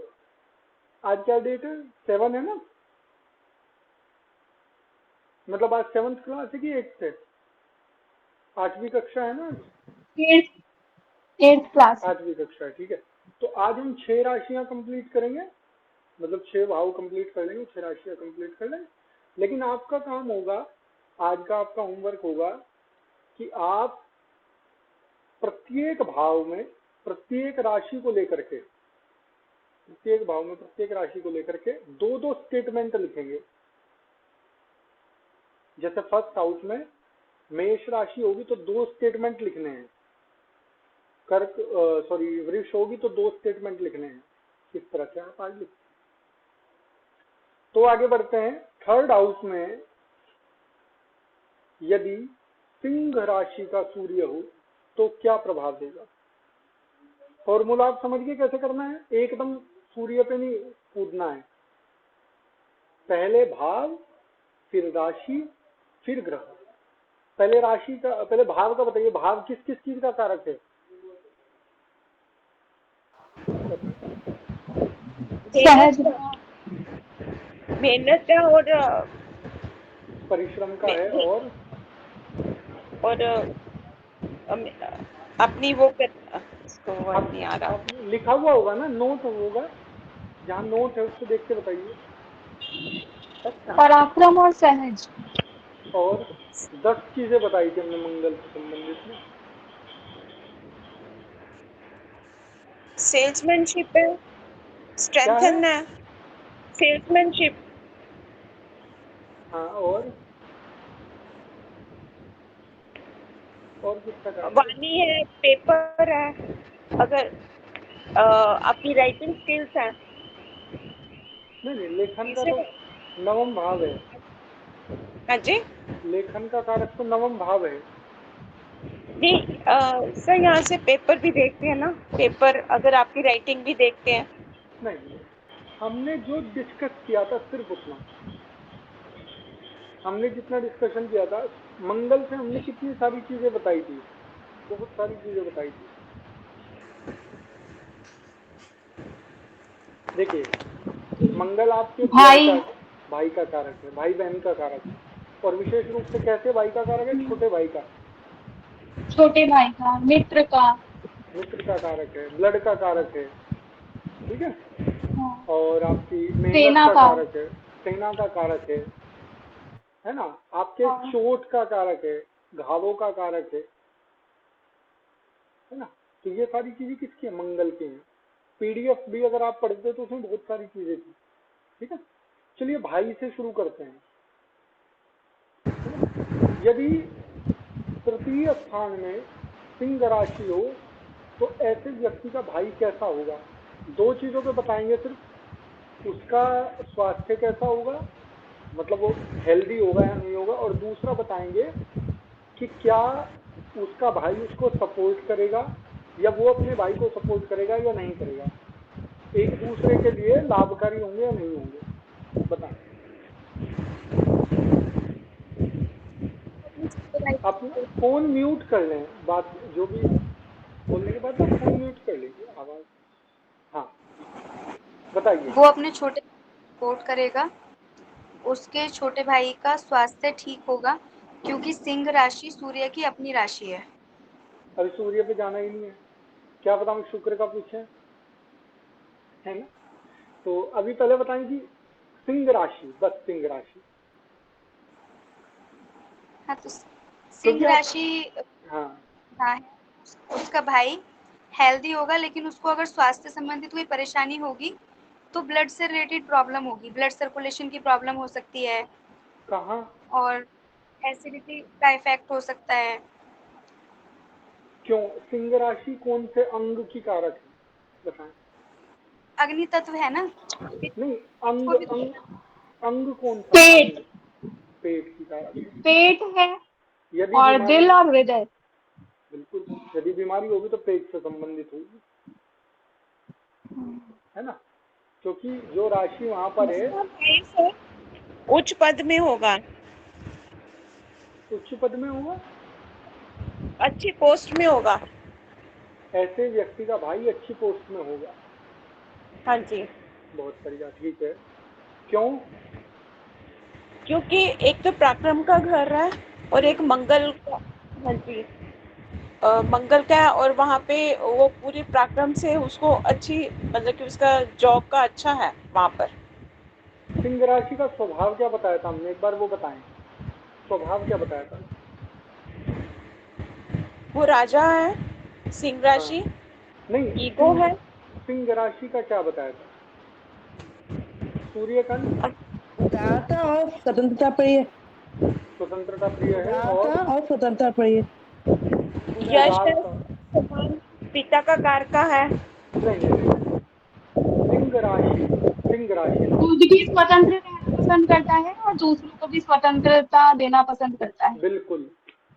आज क्या डेट है, 7 है ना, मतलब आज 7th क्लास है कि 8th है, 8वीं कक्षा है ना, 8th क्लास, 8वीं कक्षा है, ठीक है। तो आज हम 6 राशियां कंप्लीट करेंगे, मतलब 6 भाव कंप्लीट कर लेंगे, 6 राशियां कंप्लीट कर लेंगे। लेकिन आपका काम होगा, आज का आपका होमवर्क होगा कि आप प्रत्येक भाव में प्रत्येक राशि को लेकर के, प्रत्येक भाव में प्रत्येक राशि को लेकर के दो दो स्टेटमेंट लिखेंगे। जैसे फर्स्ट हाउस में मेष राशि होगी तो दो स्टेटमेंट लिखने हैं, कर्क वृष होगी तो दो स्टेटमेंट लिखने हैं। इस तरह से आप आगे लिखते। तो आगे बढ़ते हैं। थर्ड हाउस में यदि सिंह राशि का सूर्य हो तो क्या प्रभाव देगा? फॉर्मूला आप समझ गए कैसे करना है? एकदम सूर्य पे नहीं कूदना है, पहले भाव फिर राशि फिर ग्रह। पहले राशि का, पहले भाव का बताइए, भाव किस किस चीज का कारक है? सहज मेहनत का और परिश्रम का है और अपनी वो इसको वर्ड नहीं आ रहा। लिखा हुआ होगा ना, नोट होगा, जहाँ नोट है उसको देख के बताइए। पराक्रम और सहज। और 10 चीजें बताई थी हमने मंगल से संबंधित में। सेल्समैनशिप है, स्ट्रेंथन है, सेल्समैनशिप। हाँ, और किसका काम? वाणी है, पेपर है, अगर आपकी राइटिंग स्किल्स है। नहीं, लेखन का तो नवम भाव है। हाँ जी, लेखन का कारक तो नवम भाव है। नहीं सर, यहाँ से पेपर भी देखते हैं ना, पेपर अगर आपकी राइटिंग भी देखते हैं। नहीं, हमने जो डिस्कस किया था सिर्फ उतना, हमने जितना डिस्कशन किया था मंगल से, हमने कितनी सारी चीजें बताई थी, बहुत सारी चीजें बताई थी। देखिए, मंगल आपके भाई का कारक है, भाई बहन का कारक है, और विशेष रूप से कैसे भाई का कारक है? छोटे भाई का, छोटे भाई का, मित्र का कारक है, ब्लड का कारक है, ठीक है। हाँ। और आपकी मेहनत सेना का का कारक है, सेना का कारक है ना, आपके हाँ। चोट का कारक है, घावों का कारक है ना। तो ये सारी चीजें किसकी है? मंगल की हैं। पीडीएफ भी अगर आप पढ़ते तो उसमें बहुत सारी चीजें थी, ठीक है। चलिए भाई से शुरू करते हैं। यदि तृतीय स्थान में सिंह राशि हो तो ऐसे व्यक्ति का भाई कैसा होगा? दो चीजों पे बताएंगे सिर्फ, उसका स्वास्थ्य कैसा होगा, मतलब वो हेल्दी होगा या नहीं होगा, और दूसरा बताएंगे कि क्या उसका भाई उसको सपोर्ट करेगा या वो अपने भाई को सपोर्ट करेगा या नहीं करेगा, एक दूसरे के लिए लाभकारी होंगे या नहीं होंगे, बताएं। आप फोन म्यूट कर लें, बात जो भी बोलने के बाद ना फोन म्यूट कर लीजिए आवाज। हाँ, बताइए। वो अपने छोटे सपोर्ट करेगा, उसके छोटे भाई का स्वास्थ्य ठीक होगा क्योंकि सिंह राशि सूर्य की अपनी राशि है। अभी सूर्य पे जाना ही नहीं है, क्या पता हम शुक्र का पूछे, है ना। तो अभी पहले बताएं कि सिंह राशि, बस सिंह राशि। हाँ, तो सिंह राशि हाँ, है, उसका भाई हेल्दी होगा, लेकिन उसको अगर स्वास्थ्य संबंधित कोई परेशानी होगी तो ब्लड से रिलेटेड प्रॉब्लम होगी, ब्लड सर्कुलेशन की प्रॉब्लम हो सकती है। कहाँ? और एसिडिटी का इफेक्ट हो सकता है। क्यों? सिंह राशि कौन से अंग की कारक है बताएं? अग्नि तत्व है ना। नहीं, अंग अंग कौन सा? पेट। पेट की कारक है। पेट है यदि और दिल और हृदय। बिल्कुल, यदि बीमारी होगी तो पेट से संबंधित होगी, है ना, क्योंकि जो राशि वहां पर है उच्च पद में होगा, उच्च पद में होगा, अच्छी पोस्ट में होगा। ऐसे व्यक्ति का भाई अच्छी पोस्ट में होगा। हाँ जी, बहुत बढ़िया, ठीक है। क्यों? क्योंकि एक तो पराक्रम का घर है और एक मंगल का। हाँ जी, मंगल का है, और वहाँ पे वो पूरे पराक्रम से उसको अच्छी, मतलब कि उसका जॉब का अच्छा है वहाँ पर। सिंह राशि का स्वभाव क्या बताया था हमने, एक बार वो बताएं, स्वभाव क्या बताया था? वो राजा है, सिंह राशि नहीं, ईगो है। सिंह राशि का क्या बताया था? सूर्य का नहीं, उदारता और स्वतंत्रता प्रिय, स्वतंत्रता प्रिय है उदारता और और स्वतंत्रता प्रिय। यश है, उदारता। सम्मान पिता का कारक है। नहीं नहीं नहीं नहीं, सिंह राशि, सिंह राशि में खुद भी स्वतंत्र रहना पसंद करता है और दूसरों को भी स्वतंत्रता देना पसंद करता है। बिल्कुल,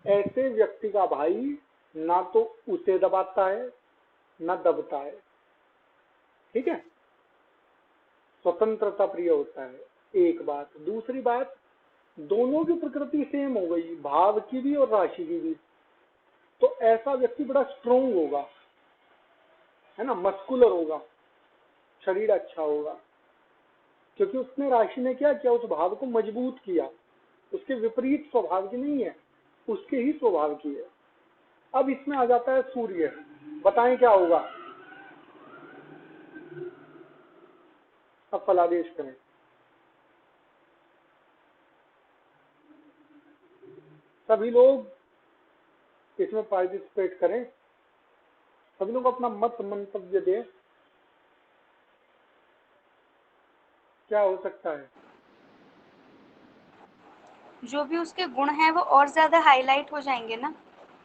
ऐसे व्यक्ति का भाई ना तो उसे दबाता है ना दबता है, ठीक है, स्वतंत्रता प्रिय होता है, एक बात। दूसरी बात, दोनों की प्रकृति सेम हो गई, भाव की भी और राशि की भी, तो ऐसा व्यक्ति बड़ा स्ट्रोंग होगा, है ना, मस्कुलर होगा, शरीर अच्छा होगा, क्योंकि उसने राशि ने क्या किया, उस भाव को मजबूत किया, उसके विपरीत स्वभाव की नहीं है, उसके ही स्वभाव की है। अब इसमें आ जाता है सूर्य, बताएं क्या होगा, अब फलादेश करें। सभी लोग इसमें पार्टिसिपेट करें, सभी लोग अपना मत मंतव्य दें, क्या हो सकता है? जो भी उसके गुण हैं वो और ज्यादा हाईलाइट हो जाएंगे ना।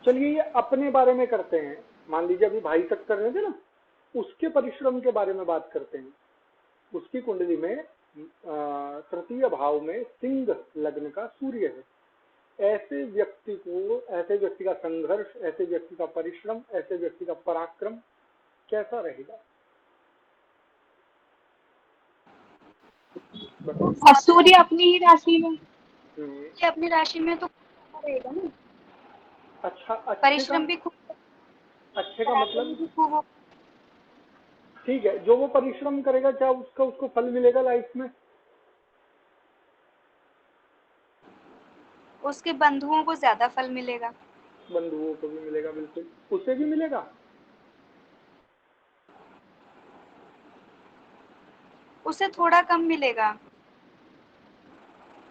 चलिए ये अपने बारे में करते हैं, मान लीजिए अभी भाई तक कर रहे थे ना, उसके परिश्रम के बारे में बात करते हैं। उसकी कुंडली में तृतीय भाव में सिंह लग्न का सूर्य है। ऐसे व्यक्ति को, ऐसे व्यक्ति का संघर्ष, ऐसे व्यक्ति का परिश्रम, ऐसे व्यक्ति का पराक्रम कैसा रहेगा? और सूर्य अपनी ही राशि में, ये अपनी राशि में तो रहेगा ना। अच्छा, अच्छे का, परिश्रम भी खूब, अच्छे का मतलब भी खूब हो- ठीक है, जो वो परिश्रम करेगा क्या उसका उसको फल मिलेगा लाइफ में? उसके बंधुओं को ज्यादा फल मिलेगा। बंधुओं को भी मिलेगा, बिल्कुल, उसे भी मिलेगा। उसे थोड़ा कम मिलेगा।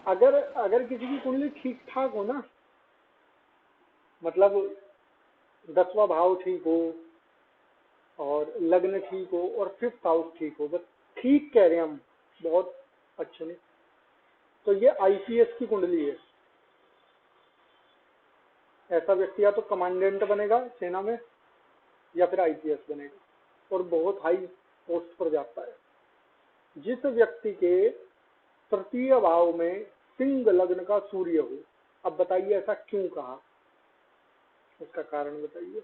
अगर अगर किसी की कुंडली ठीक ठाक हो ना, मतलब 10वां भाव ठीक हो और लग्न ठीक हो और 5th हाउस ठीक हो, बस ठीक कह रहे हैं हम, बहुत अच्छे नहीं, तो ये आईपीएस की कुंडली है। ऐसा व्यक्ति या तो कमांडेंट बनेगा सेना में या फिर आईपीएस बनेगा और बहुत हाई पोस्ट पर जाता है। जिस व्यक्ति के तृतीय भाव में सिंह लग्न का सूर्य हो, अब बताइए ऐसा क्यों कहा, उसका कारण बताइए,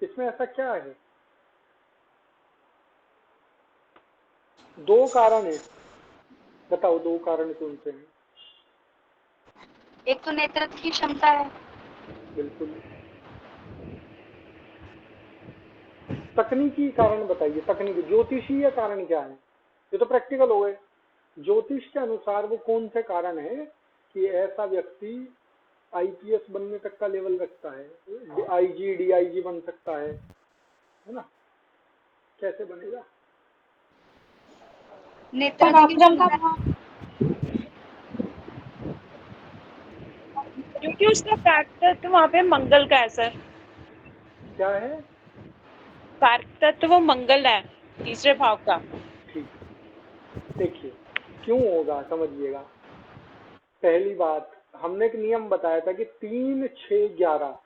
इसमें ऐसा क्या है? 2 कारण है, बताओ 2 कारण कौन से हैं? एक तो नेतृत्व की क्षमता है। बिल्कुल। तकनीकी कारण बताइए, तकनीकी ज्योतिषीय कारण क्या है? ये तो प्रैक्टिकल हो गए। ज्योतिष के अनुसार वो कौन से कारण है कि ऐसा व्यक्ति आईपीएस बनने तक का लेवल रखता है, आईजी डीआईजी बन सकता है ना? कैसे बनेगा? नेतृत्व की पराक्रम का क्षमता, भाव, क्योंकि उसका कारक तत्व वहाँ पे मंगल का है सर। क्या है? कारक तत्व मंगल है, तीसरे भाव का। ठीक, देखिए क्यों होगा समझिएगा। पहली बात, हमने एक नियम बताया था कि 3, 6, 11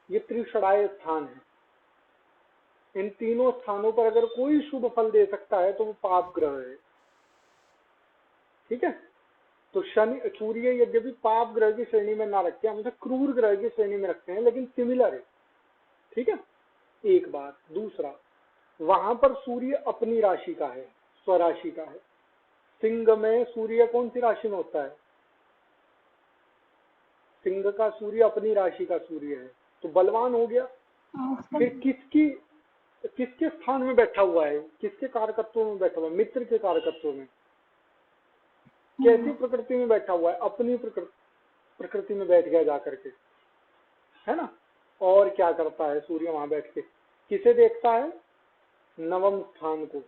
ये त्रिषणाय स्थान है। इन तीनों स्थानों पर अगर कोई शुभ फल दे सकता है तो वो पाप ग्रह है, ठीक है। तो शनि सूर्य यद्यपि पाप ग्रह की श्रेणी में ना रखते हैं, हम उसे क्रूर ग्रह की श्रेणी में रखते हैं, लेकिन सिमिलर है, ठीक है, एक बात। दूसरा, वहां पर सूर्य अपनी राशि का है, स्वराशि का है। सिंह में सूर्य कौन सी राशि में होता है? सिंह का सूर्य अपनी राशि का सूर्य है, तो बलवान हो गया। फिर किसके स्थान में बैठा हुआ है, किसके कारकत्व में बैठा हुआ है? मित्र के कारकत्व में। कैसी प्रकृति में बैठा हुआ है? अपनी प्रकृति में बैठ गया जाकर के, है ना। और क्या करता है सूर्य वहां बैठ के? किसे देखता है? नवम स्थान को।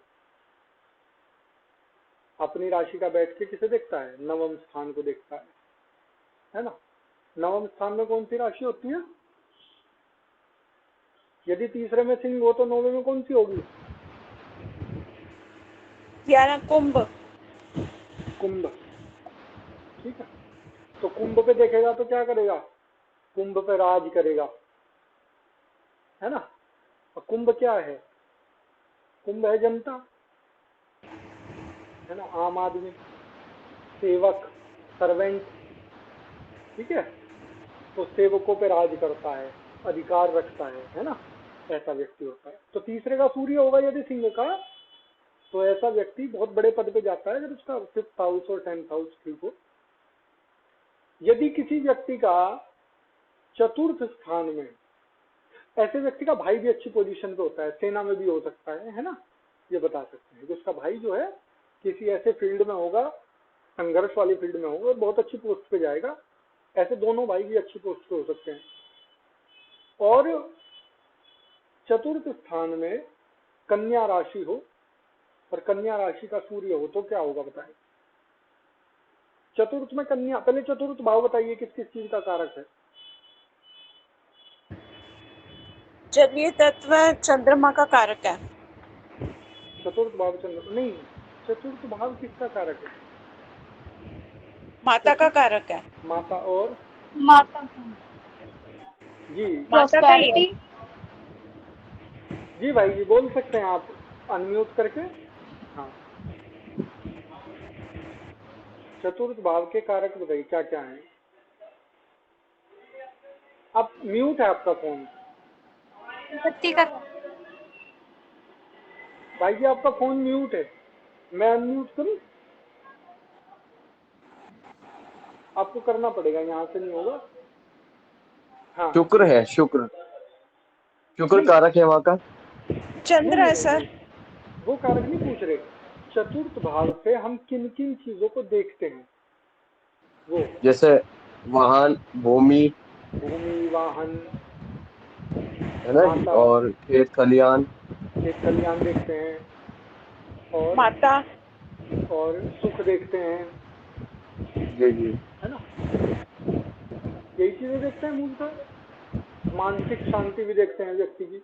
अपनी राशि का बैठ के किसे देखता है? नवम स्थान को देखता है ना। नवम स्थान में कौन सी राशि होती है? यदि तीसरे में सिंह हो तो 9वें में कौन सी होगी? 11 कुंभ। कुंभ। ठीक है, तो कुंभ पे देखेगा तो क्या करेगा? कुंभ पे राज करेगा, है ना। और कुंभ क्या है? कुंभ है जनता, है ना, आम आदमी, सेवक, सर्वेंट। ठीक है, तो सेवकों पे राज करता है, अधिकार रखता है ना, ऐसा व्यक्ति होता है। तो तीसरे का सूर्य होगा यदि सिंह का, तो ऐसा व्यक्ति बहुत बड़े पद पे जाता है जब उसका 5th हाउस और 10th हाउस ठीक हो। यदि किसी व्यक्ति का चतुर्थ स्थान में, ऐसे व्यक्ति का भाई भी अच्छी पोजीशन पे होता है, सेना में भी हो सकता है ना, ये बता सकते हैं कि उसका भाई जो है किसी ऐसे फील्ड में होगा, संघर्ष वाली फील्ड में होगा, बहुत अच्छी पोस्ट पे जाएगा। ऐसे दोनों भाई भी अच्छी पोस्ट पे हो सकते हैं। और चतुर्थ स्थान में कन्या राशि हो और कन्या राशि का सूर्य हो तो क्या होगा बताएं? चतुर्थ में कन्या, पहले चतुर्थ भाव बताइए किस किस चीज का कारक है? जलीय तत्व चंद्रमा का कारक है। चतुर्थ भाव चंद्र नहीं, चतुर्थ भाव किसका कारक है? माता का कारक है। माता और माता जी, माता का ही है। प्रॉस्पेरिटी। जी भाई जी बोल सकते हैं आप अनम्यूट करके। हाँ, चतुर्थ भाव के कारक बताइए क्या क्या है? आप म्यूट है आपका फोन संपत्ति का भाई जी, आपका फोन म्यूट है, मैं अनम्यूट करूं? आपको करना पड़ेगा, यहाँ से नहीं होगा। हाँ शुक्र है, शुक्र शुक्र नहीं, कारक है वहाँ का। चंद्र है सर। वो कारक नहीं पूछ रहे। चतुर्थ भाव से हम किन किन चीजों को देखते हैं? वो जैसे वाहन, भूमि, भूमि, वाहन, है ना, माता, और खेत खलियान। खेत खलियान देखते हैं, और माता। और सुख देखते हैं, जी जी। है ना, यही चीजें देखते हैं मूलतः। मानसिक शांति भी देखते हैं व्यक्ति की,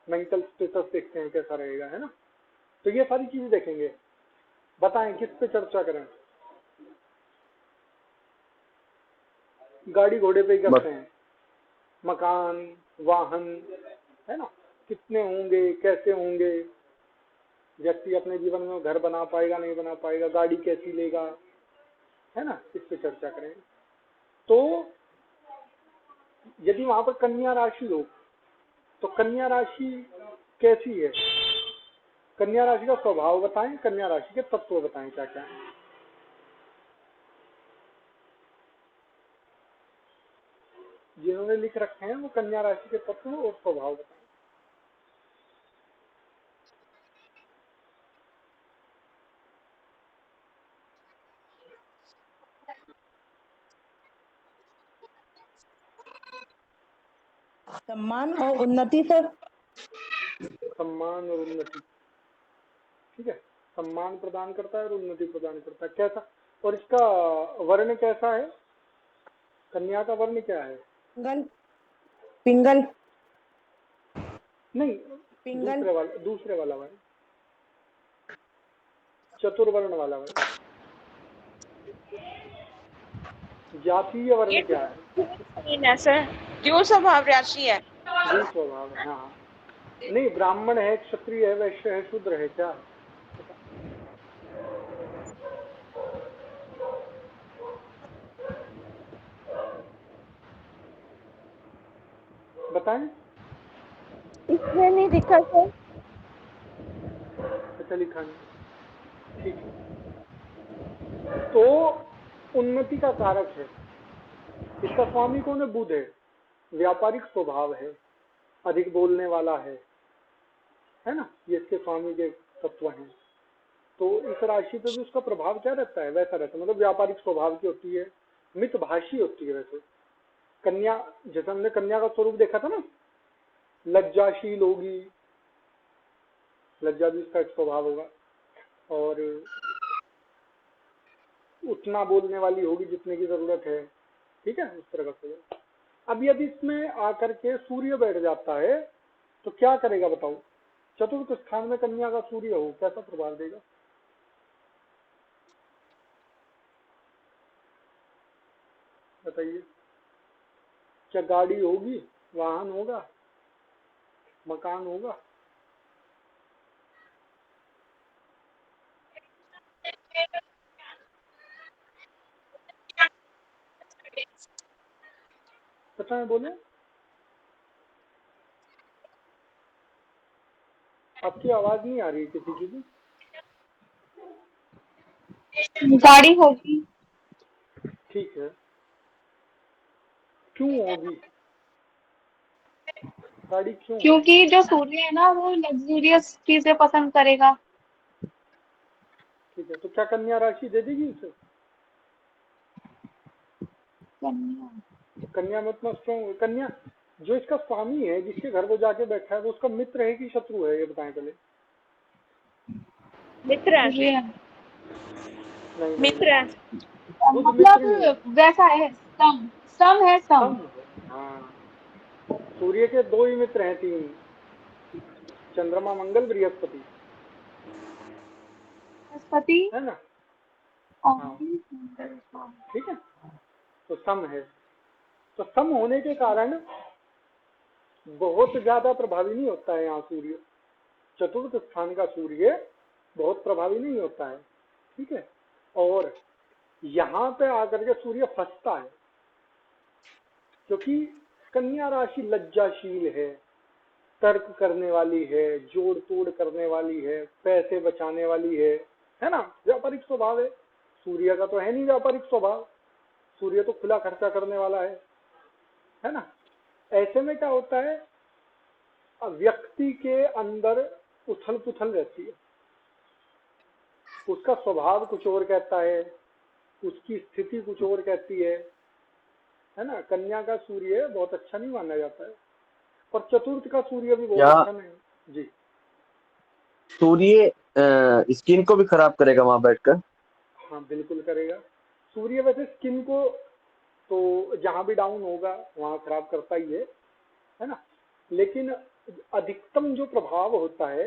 मेंटल स्टेटस देखते हैं कैसा रहेगा, है ना। तो ये सारी चीजें देखेंगे। बताएं किस पे चर्चा करें? गाड़ी घोड़े पे ही करते हैं, मकान, वाहन, है ना, कितने होंगे, कैसे होंगे, व्यक्ति अपने जीवन में घर बना पाएगा नहीं बना पाएगा, गाड़ी कैसी लेगा, है ना, इस पे चर्चा करेंगे। तो यदि वहां पर कन्या राशि हो तो कन्या राशि कैसी है? कन्या राशि का स्वभाव बताएं, कन्या राशि के तत्व बताएं क्या क्या है? जिन्होंने लिख रखे हैं वो कन्या राशि के तत्व और स्वभाव बताएं। सम्मान और उन्नति सर। सम्मान और उन्नति, ठीक है, सम्मान प्रदान करता है और उन्नति प्रदान करता है। कैसा, और इसका वर्ण कैसा है? कन्या का वर्ण क्या है? पिंगल। पिंगल। नहीं, पिंगल। दूसरे वाला वर्ण, चतुर्वर्ण वाला वर्ण, जातीय वर्ण क्या है? सर द्यू स्वभाव राशि है। द्वि स्वभाव है, हाँ। नहीं, ब्राह्मण है, क्षत्रिय है, वैश्य है, शूद्र है, क्या? बताएं। इसमें नहीं दिखा सर। अच्छा, लिखा नहीं, ठीक है। तो उन्नति का कारक है, इसका स्वामी कौन है? बुध है, व्यापारिक स्वभाव है, अधिक बोलने वाला है ना, ये इसके स्वामी के तत्व हैं। तो इस राशि पे भी उसका प्रभाव क्या रहता है? वैसा रहता है, मतलब व्यापारिक स्वभाव की होती है, मितभाषी होती है। वैसे कन्या, जैसे हमने कन्या का स्वरूप देखा था ना, लज्जाशील होगी, लज्जा भी उसका एक स्वभाव होगा, और उतना बोलने वाली होगी जितने की जरूरत है, ठीक है, उस तरह का स्वभाव। अब यदि इसमें आकर के सूर्य बैठ जाता है तो क्या करेगा बताओ? चतुर्थ स्थान में कन्या का सूर्य हो, कैसा प्रभाव देगा? बताइए। क्या गाड़ी होगी, वाहन होगा, मकान होगा? पता है, बोले। आपकी आवाज नहीं आ रही किसी की भी। गाड़ी होगी। ठीक है, क्यों होगी गाड़ी, क्यों? क्योंकि जो सूर्य है ना वो लग्जूरियस चीजें पसंद करेगा। ठीक है, तो क्या कन्या राशि दे देगी उसे? कन्या मतलब कन्या जो इसका स्वामी है, जिसके घर वो जाके बैठा है, वो उसका मित्र है कि शत्रु है, ये बताएं पहले। मित्र है। सूर्य नहीं मित्र है। बुध मित्र नहीं है, मतलब वैसा है, सम है, सम। सम है। हाँ, सूर्य के दो ही मित्र हैं, तीन, चंद्रमा, मंगल, बृहस्पति, बृहस्पति है ना? और हाँ, ठीक है, तो सम है। तो सम होने के कारण बहुत ज्यादा प्रभावी नहीं होता है यहाँ सूर्य। चतुर्थ स्थान का सूर्य बहुत प्रभावी नहीं होता है, ठीक है। और यहाँ पे आकर के सूर्य फंसता है, क्योंकि कन्या राशि लज्जाशील है, तर्क करने वाली है, जोड़ तोड़ करने वाली है, पैसे बचाने वाली है ना? व्यापारिक स्वभाव है। सूर्य का तो है नहीं व्यापारिक स्वभाव, सूर्य तो खुला खर्चा करने वाला है ना? ऐसे में क्या होता है, व्यक्ति के अंदर उथल पुथल रहती है, उसका स्वभाव कुछ और कहता है, उसकी स्थिति कुछ और कहती है ना? कन्या का सूर्य बहुत अच्छा नहीं माना जाता है, और चतुर्थ का सूर्य भी बहुत अच्छा नहीं। जी, सूर्य स्किन को भी खराब करेगा वहां बैठकर। हाँ बिल्कुल करेगा। सूर्य वैसे स्किन को तो जहां भी डाउन होगा वहां खराब करता ही है ना? लेकिन अधिकतम जो प्रभाव होता है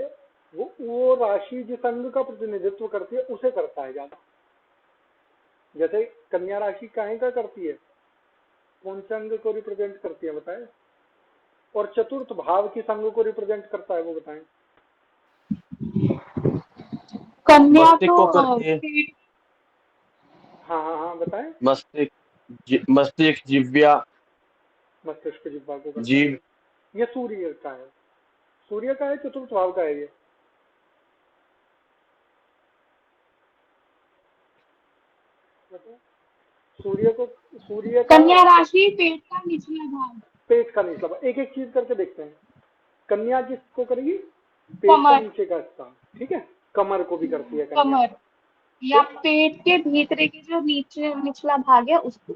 वो राशि जिस अंग का प्रतिनिधित्व करती है उसे करता है ज्यादा। जैसे कन्या राशि काहे का करती है, कौन से अंग को रिप्रेजेंट करती है बताएं? और चतुर्थ भाव किस अंग को रिप्रेजेंट करता है वो बताएं? कन्या मस्तिष्क को तो करती है। हाँ बताएं। मस्तिष्क, जिह्वा, मस्तिष्क जिह्वा को करता है। जीभ। ये सूर्य का है, सूर्य का है, चतुर्थ भाव का है ये। सूर्य का कन्या राशि पेट का निचला भाग, पेट का निचला भाग। एक एक चीज करके देखते हैं। कन्या किसको करेगी? पेट का कमर, नीचे का हिस्सा, ठीक है। कमर को भी करती है कन्या। कमर या पेट के भीतर के जो नीचे निचला भाग है उसको,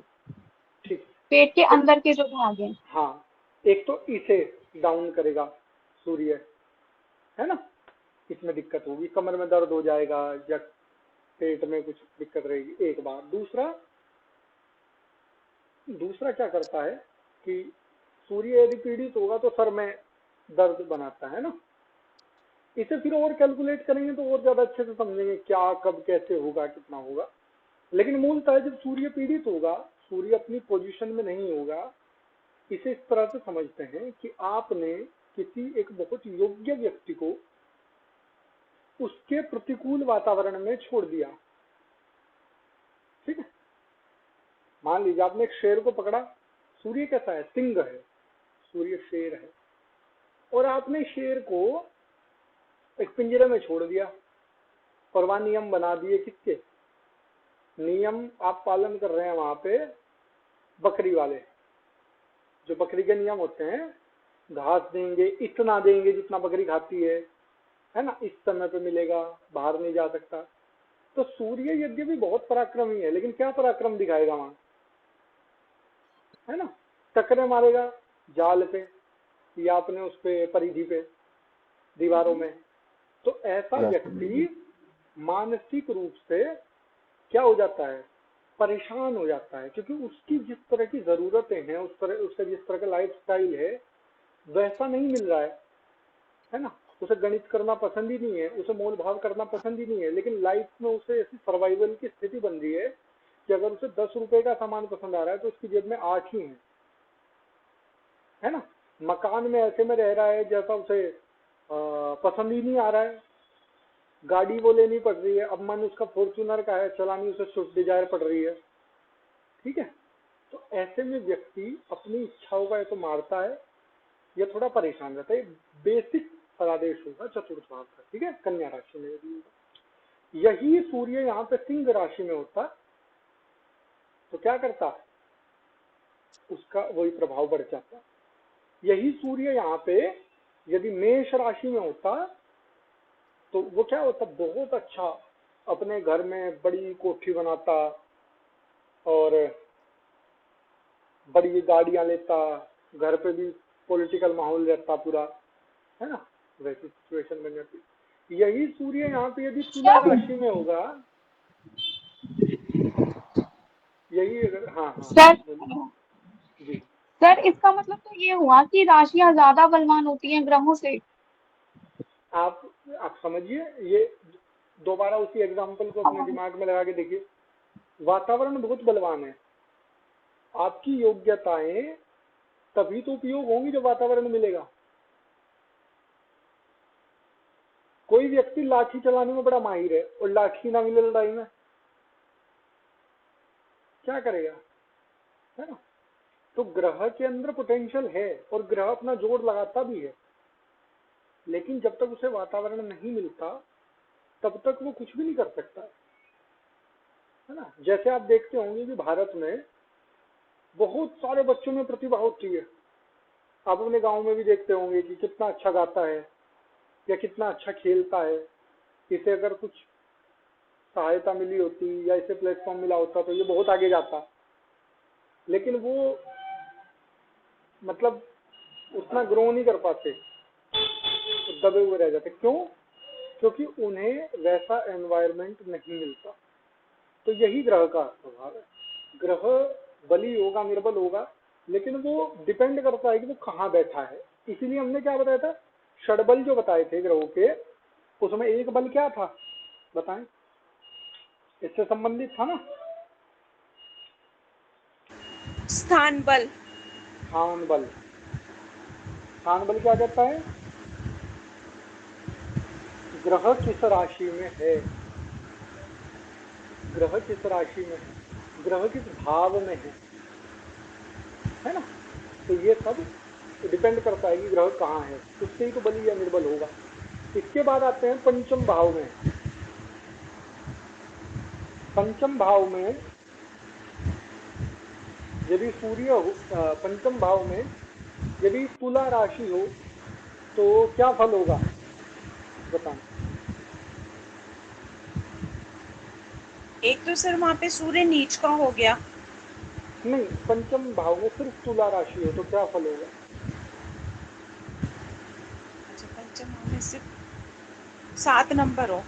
ठीक, पेट के अंदर के जो भाग है। हाँ, एक तो इसे डाउन करेगा सूर्य, है ना? इसमें दिक्कत होगी, कमर में दर्द हो जाएगा या पेट में कुछ दिक्कत रहेगी, एक बार। दूसरा क्या करता है कि सूर्य यदि पीड़ित होगा तो सर में दर्द बनाता है ना? इसे फिर और कैलकुलेट करेंगे तो और ज्यादा अच्छे से समझेंगे क्या कब कैसे होगा, कितना होगा। लेकिन मूलतः जब सूर्य पीड़ित होगा, सूर्य अपनी पोजीशन में नहीं होगा, इसे इस तरह से समझते हैं कि आपने किसी एक बहुत योग्य व्यक्ति को उसके प्रतिकूल वातावरण में छोड़ दिया, ठीक है। मान लीजिए आपने एक शेर को पकड़ा, सूर्य कैसा है? सिंह है, सूर्य शेर है, और आपने शेर को एक पिंजरे में छोड़ दिया और वहां नियम बना दिए। किसके नियम आप पालन कर रहे हैं? वहां पे बकरी वाले, जो बकरी के नियम होते हैं, घास देंगे, इतना देंगे जितना बकरी खाती है ना? इस समय पे मिलेगा, बाहर नहीं जा सकता। तो सूर्य यद्यपि बहुत पराक्रमी है, लेकिन क्या पराक्रम दिखाएगा वहां, है ना? टक्करें मारेगा जाल पे या अपने उस पे परिधि पे, दीवारों में। तो ऐसा व्यक्ति मानसिक रूप से क्या हो जाता है? परेशान हो जाता है, क्योंकि उसकी जिस तरह की जरूरतें हैं, उसका जिस तरह का लाइफ स्टाइल है वैसा नहीं मिल रहा है। है ना, उसे गणित करना पसंद ही नहीं है, उसे मोल भाव करना पसंद ही नहीं है, लेकिन लाइफ में उसे ऐसी सर्वाइवल की स्थिति बन रही है कि अगर उसे 10 रुपए का सामान पसंद आ रहा है तो उसकी जेब में 8 ही है ना। मकान में ऐसे में रह रहा है जैसा उसे पसंद ही नहीं आ रहा है, गाड़ी वो लेनी पड़ रही है, अब मन उसका फॉर्च्यूनर का है, चलानी उसे स्विफ्ट डिजायर पड़ रही है, ठीक है। तो ऐसे में व्यक्ति अपनी इच्छाओं का या तो मारता है या थोड़ा परेशान रहता है। बेसिक फलादेश होगा चतुर्थ भाव का, ठीक है, कन्या राशि में यदि होगा। यही सूर्य यहाँ पे सिंह राशि में होता तो क्या करता, उसका वही प्रभाव बढ़ जाता। यही सूर्य यहाँ पे यदि मेष राशि में होता तो वो क्या होता, बहुत अच्छा अपने घर में बड़ी कोठी बनाता और बड़ी गाड़ियां लेता, घर पे भी पॉलिटिकल माहौल रहता पूरा, है ना, वैसी सिचुएशन बन जाती। यही सूर्य यहाँ पे यदि तुला राशि में होगा, यही अगर हाँ सर जी सर इसका मतलब तो ये हुआ कि राशियां ज्यादा बलवान होती हैं ग्रहों से। आप समझिए, ये दोबारा उसी एग्जांपल को अपने दिमाग में लगा के देखिए। वातावरण बहुत बलवान है, आपकी योग्यताएं तभी तो उपयोग होंगी जब वातावरण मिलेगा। कोई व्यक्ति लाठी चलाने में बड़ा माहिर है और लाठी ना मिले लड़ाई में, क्या करेगा, है ना। तो ग्रह के अंदर पोटेंशियल है और ग्रह अपना जोर लगाता भी है, लेकिन जब तक उसे वातावरण नहीं मिलता तब तक वो कुछ भी नहीं कर सकता, है ना। जैसे आप देखते होंगे कि भारत में बहुत सारे बच्चों में प्रतिभा होती है। आप अपने गांव में भी देखते होंगे कि कितना अच्छा गाता है या कितना अच्छा खेलता है। इसे अगर कुछ सहायता मिली होती या इसे प्लेटफॉर्म मिला होता तो ये बहुत आगे जाता, लेकिन वो मतलब उतना ग्रो नहीं कर पाते, तो दबे हुए रह जाते। क्यों? क्योंकि उन्हें वैसा एनवायरनमेंट नहीं मिलता। तो यही ग्रह का स्वभाव है। ग्रह बली होगा, निर्बल होगा, लेकिन वो डिपेंड करता है कि वो कहाँ बैठा है। इसीलिए हमने क्या बताया था, षडबल जो बताए थे ग्रहों के, उसमें एक बल क्या था बताएं, इससे संबंधित था ना, स्थान बल। स्थान बल। स्थान बल क्या कहता है, ग्रह किस राशि में है, ग्रह किस राशि में है, ग्रह किस भाव में है ना। तो ये सब डिपेंड करता है कि ग्रह कहाँ है, उससे ही तो बली या निर्बल होगा। इसके बाद आते हैं पंचम भाव में। पंचम भाव में यदि सूर्य हो, पंचम भाव में यदि तुला राशि हो तो क्या फल होगा बताएं। एक तो सर वहाँ पे सूर्य नीच का हो गया। नहीं, पंचम भाव में सिर्फ तुला राशि हो तो क्या फल होगा। अच्छा, पंचम भाव में सिर्फ 7 नंबर हो,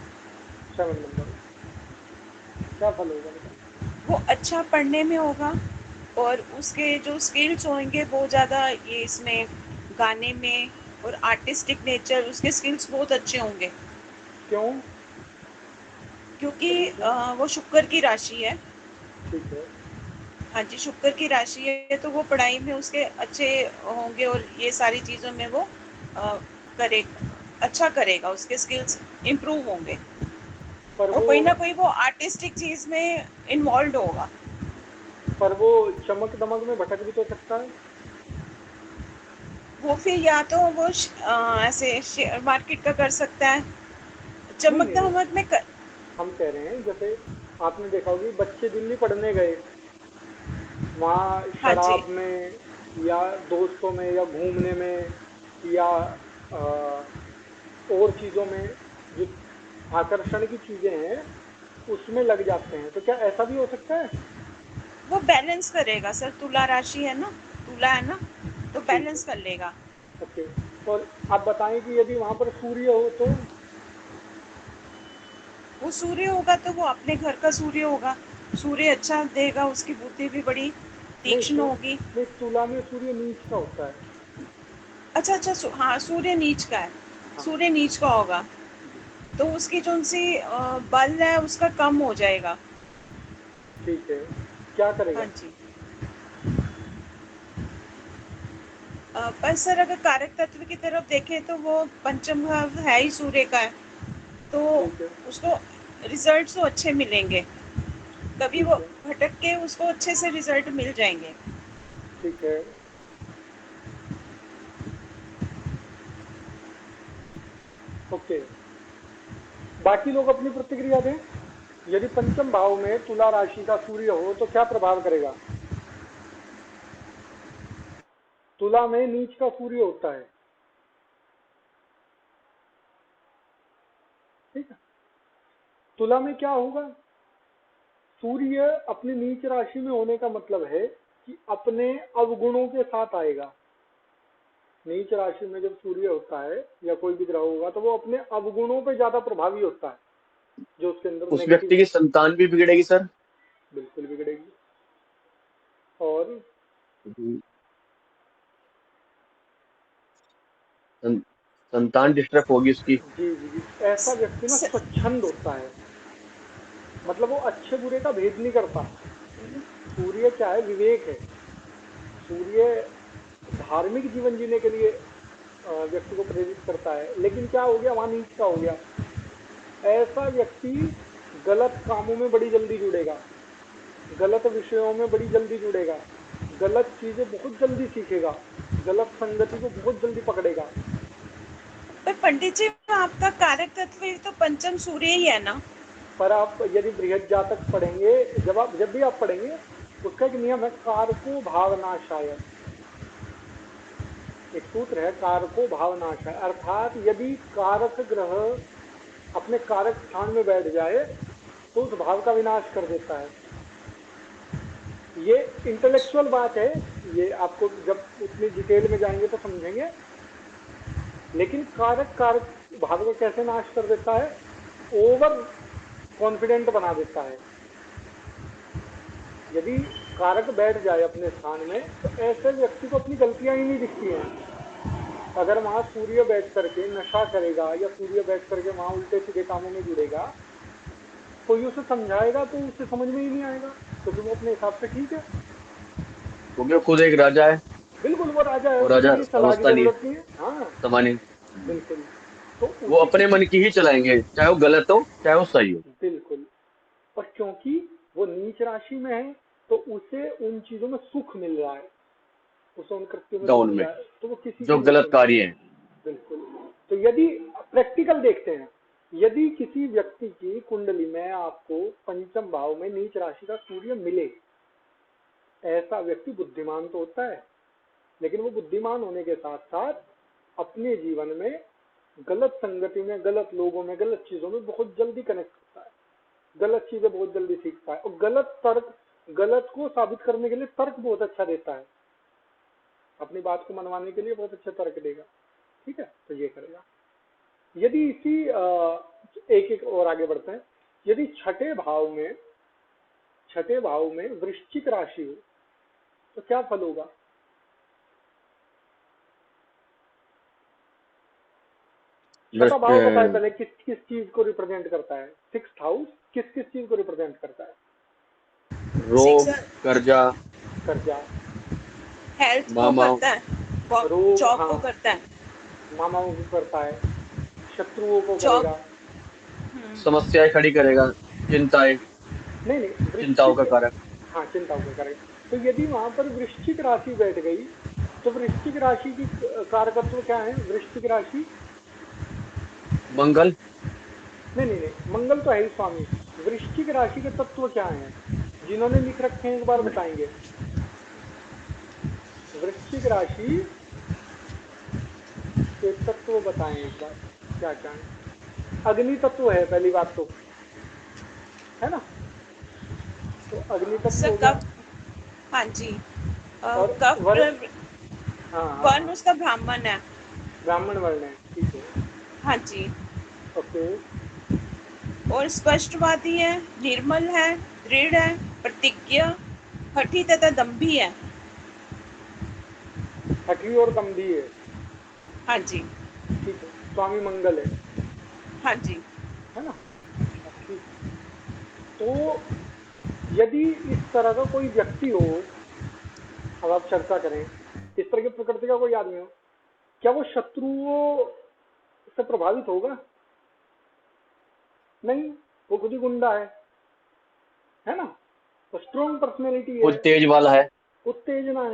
7 नंबर हो, क्या फल होगा बताएं। वो अच्छा पढ़ने में होगा और उसके जो स्किल्स होंगे वो ज़्यादा ये इसमें गाने में और आर्टिस्टिक नेचर, उसके स्किल्स बहुत अच्छे होंगे। क्यों? क्योंकि रीजन? वो शुक्र की राशि है। ठीक है। हाँ जी, शुक्र की राशि है तो वो पढ़ाई में उसके अच्छे होंगे और ये सारी चीज़ों में वो अच्छा करेगा, उसके स्किल्स इम्प्रूव होंगे पर और वो कोई ना कोई वो आर्टिस्टिक चीज़ में इन्वॉल्व होगा। चमक दमक में भटक भी तो सकता है। वो फिर या तो वो ऐसे शेयर मार्केट का कर सकता है, नहीं चमक नहीं, दमक में हम कह रहे हैं जैसे आपने देखा होगा कि बच्चे दिल्ली पढ़ने गए, वहाँ हाँ जी। शराब में या दोस्तों में या घूमने में या और चीजों में जो आकर्षण की चीजें हैं उसमें लग जाते हैं, तो क्या ऐसा भी हो सकता है। वो बैलेंस करेगा सर, तुला राशि है ना, तुला है ना, तो ठीक है, बैलेंस कर लेगा। ओके। और आप बताएं कि यदि वहां पर सूर्य हो तो वो सूर्य होगा तो वो अपने घर का सूर्य होगा, सूर्य अच्छा देगा, उसकी बुद्धि भी बड़ी नहीं तीक्ष्ण होगी। नहीं, तुला में सूर्य नीच का होता है। अच्छा अच्छा, हाँ सूर्य नीच का है। सूर्य नीच का होगा तो उसकी जो सी बल है उसका कम हो जाएगा। ठीक है, क्या करेगा? हाँ जी। पर सर अगर कारक तत्व की तरफ देखें तो वो पंचम भाव है ही सूर्य का है, तो ठीक है, उसको रिजल्ट तो अच्छे मिलेंगे, कभी ठीक वो है, भटक के उसको अच्छे से रिजल्ट मिल जाएंगे। ठीक है। ओके, बाकी लोग अपनी प्रतिक्रिया दें। यदि पंचम भाव में तुला राशि का सूर्य हो तो क्या प्रभाव करेगा? तुला में नीच का सूर्य होता है, ठीक है। तुला में क्या होगा? सूर्य अपनी नीच राशि में होने का मतलब है कि अपने अवगुणों के साथ आएगा। नीच राशि में जब सूर्य होता है या कोई भी ग्रह होगा तो वो अपने अवगुणों पे ज्यादा प्रभावी होता है, जो उसके अंदर उस व्यक्ति की संतान भी बिगड़ेगी सर? बिल्कुल बिगड़ेगी। और संतान डिस्टर्ब होगी उसकी। जी जी जी, ऐसा व्यक्ति ना स्वच्छंद होता है, मतलब वो अच्छे बुरे का भेद नहीं करता। सूर्य क्या है? विवेक है। सूर्य धार्मिक जीवन जीने के लिए व्यक्ति को प्रेरित करता है, लेकिन क्या हो गया? वहां नीच का हो गया। ऐसा व्यक्ति गलत कामों में बड़ी जल्दी जुड़ेगा, गलत विषयों में बड़ी जल्दी जुड़ेगा, गलत चीजें बहुत जल्दी सीखेगा, गलत संगति को बहुत जल्दी पकड़ेगा। पर पंडित जी आपका कारक तत्व तो पंचम सूर्य ही है ना? पर आप यदि बृहद जातक पढ़ेंगे, जब भी आप पढ़ेंगे, उसका एक नियम है, कारको भावनाशाय। एक सूत्र है, कारको भावनाशाय, अर्थात यदि कारक ग्रह अपने कारक स्थान में बैठ जाए तो उस भाव का विनाश कर देता है। ये इंटेलेक्चुअल बात है, ये आपको जब उतनी डिटेल में जाएंगे तो समझेंगे। लेकिन कारक कारक भाव का कैसे नाश कर देता है? ओवर कॉन्फिडेंट बना देता है। यदि कारक बैठ जाए अपने स्थान में तो ऐसे व्यक्ति को अपनी गलतियां ही नहीं दिखती हैं। अगर वहां सूर्य बैठ करके नशा करेगा या सूर्य बैठ करके वहां उल्टे सीधे कामों में जुड़ेगा, कोई उसे समझाएगा तो उसे समझ में ही नहीं आएगा, क्योंकि वो अपने हिसाब से ठीक है। क्योंकि वो खुद एक राजा है बिल्कुल, वो राजा है, और उसे राजा किसी सलाह की समझता नहीं है, जरूरत नहीं है। हाँ, सामान्य। बिल्कुल। तो वो उसे अपने किसी, मन की ही चलाएंगे, चाहे वो गलत हो चाहे वो सही हो। बिल्कुल। और क्योंकि वो नीच राशि में है तो उसे उन चीजों में सुख मिल रहा है, उसे उन कृत्यों में सुख डाउन मिल में रहा है, तो वो किसी जो की नहीं गलत सुनेगा। कार्य है। बिल्कुल। तो यदि प्रैक्टिकल देखते हैं, यदि किसी व्यक्ति की कुंडली में आपको पंचम भाव में नीच राशि का सूर्य मिले, ऐसा व्यक्ति बुद्धिमान तो होता है, लेकिन वो बुद्धिमान होने के साथ साथ अपने जीवन में गलत संगति में, गलत लोगों में, गलत चीजों में बहुत जल्दी कनेक्ट होता है, गलत चीजें बहुत जल्दी सीखता है, और गलत को साबित करने के लिए तर्क बहुत अच्छा देता है, अपनी बात को मनवाने के लिए बहुत अच्छा तर्क देगा। ठीक है, तो ये करेगा। यदि इसी एक एक और आगे बढ़ते हैं, यदि छठे भाव में वृश्चिक राशि हो तो क्या फल होगा? छठा भाव बताए पहले किस किस चीज को रिप्रेजेंट करता है? 6th हाउस किस किस चीज को रिप्रेजेंट करता है? रोग, कर्जा, हेल्थ को मामा, करता है, रोग, जॉब हाँ, को करता है, मामाओं को करता है, शत्रुओं को जॉब। करेगा। समस्याएं खड़ी करेगा, चिंताएं, नहीं, चिंताओं का वृश्चिक, कारक। हाँ, चिंताओं को करेगा। तो यदि वहां पर वृश्चिक राशि बैठ गई तो वृश्चिक राशि की कारकत्व क्या है? वृश्चिक राशि, मंगल, नहीं, मंगल तो है ही स्वामी। वृश्चिक राशि के तत्व क्या हैं? जिन्होंने लिख रखे हैं एक बार बताएंगे। वृश्चिक राशि के तत्व बताएं एक बार, क्या क्या है? अग्नि तत्व है पहली बात तो, है ना? तो अग्नि तत्व सर हो गया। कब, हाँ जी, और कब हाँ हाँ वर्ण हाँ, उसका ब्राह्मण है। ब्राह्मण वर्ण है, ठीक है। हाँ जी, ओके, और स्पष्टवादी है, निर्मल है, दृढ़ है, प्रतिज्ञ, हठी तथा दम्भी है। हठी और दम्भी है, हाँ जी। ठीक है। स्वामी मंगल है हाँ जी। ना? अच्छा, ठीक। तो यदि इस तरह का कोई व्यक्ति हो, अब आप चर्चा करें, इस तरह की प्रकृति का कोई आदमी हो, क्या वो शत्रुओं से प्रभावित होगा? नहीं, वो खुद ही गुंडा है ना? तो स्ट्रॉन्ग पर्सनैलिटी कुछ है, तेज वाला है, उत्तेजना है,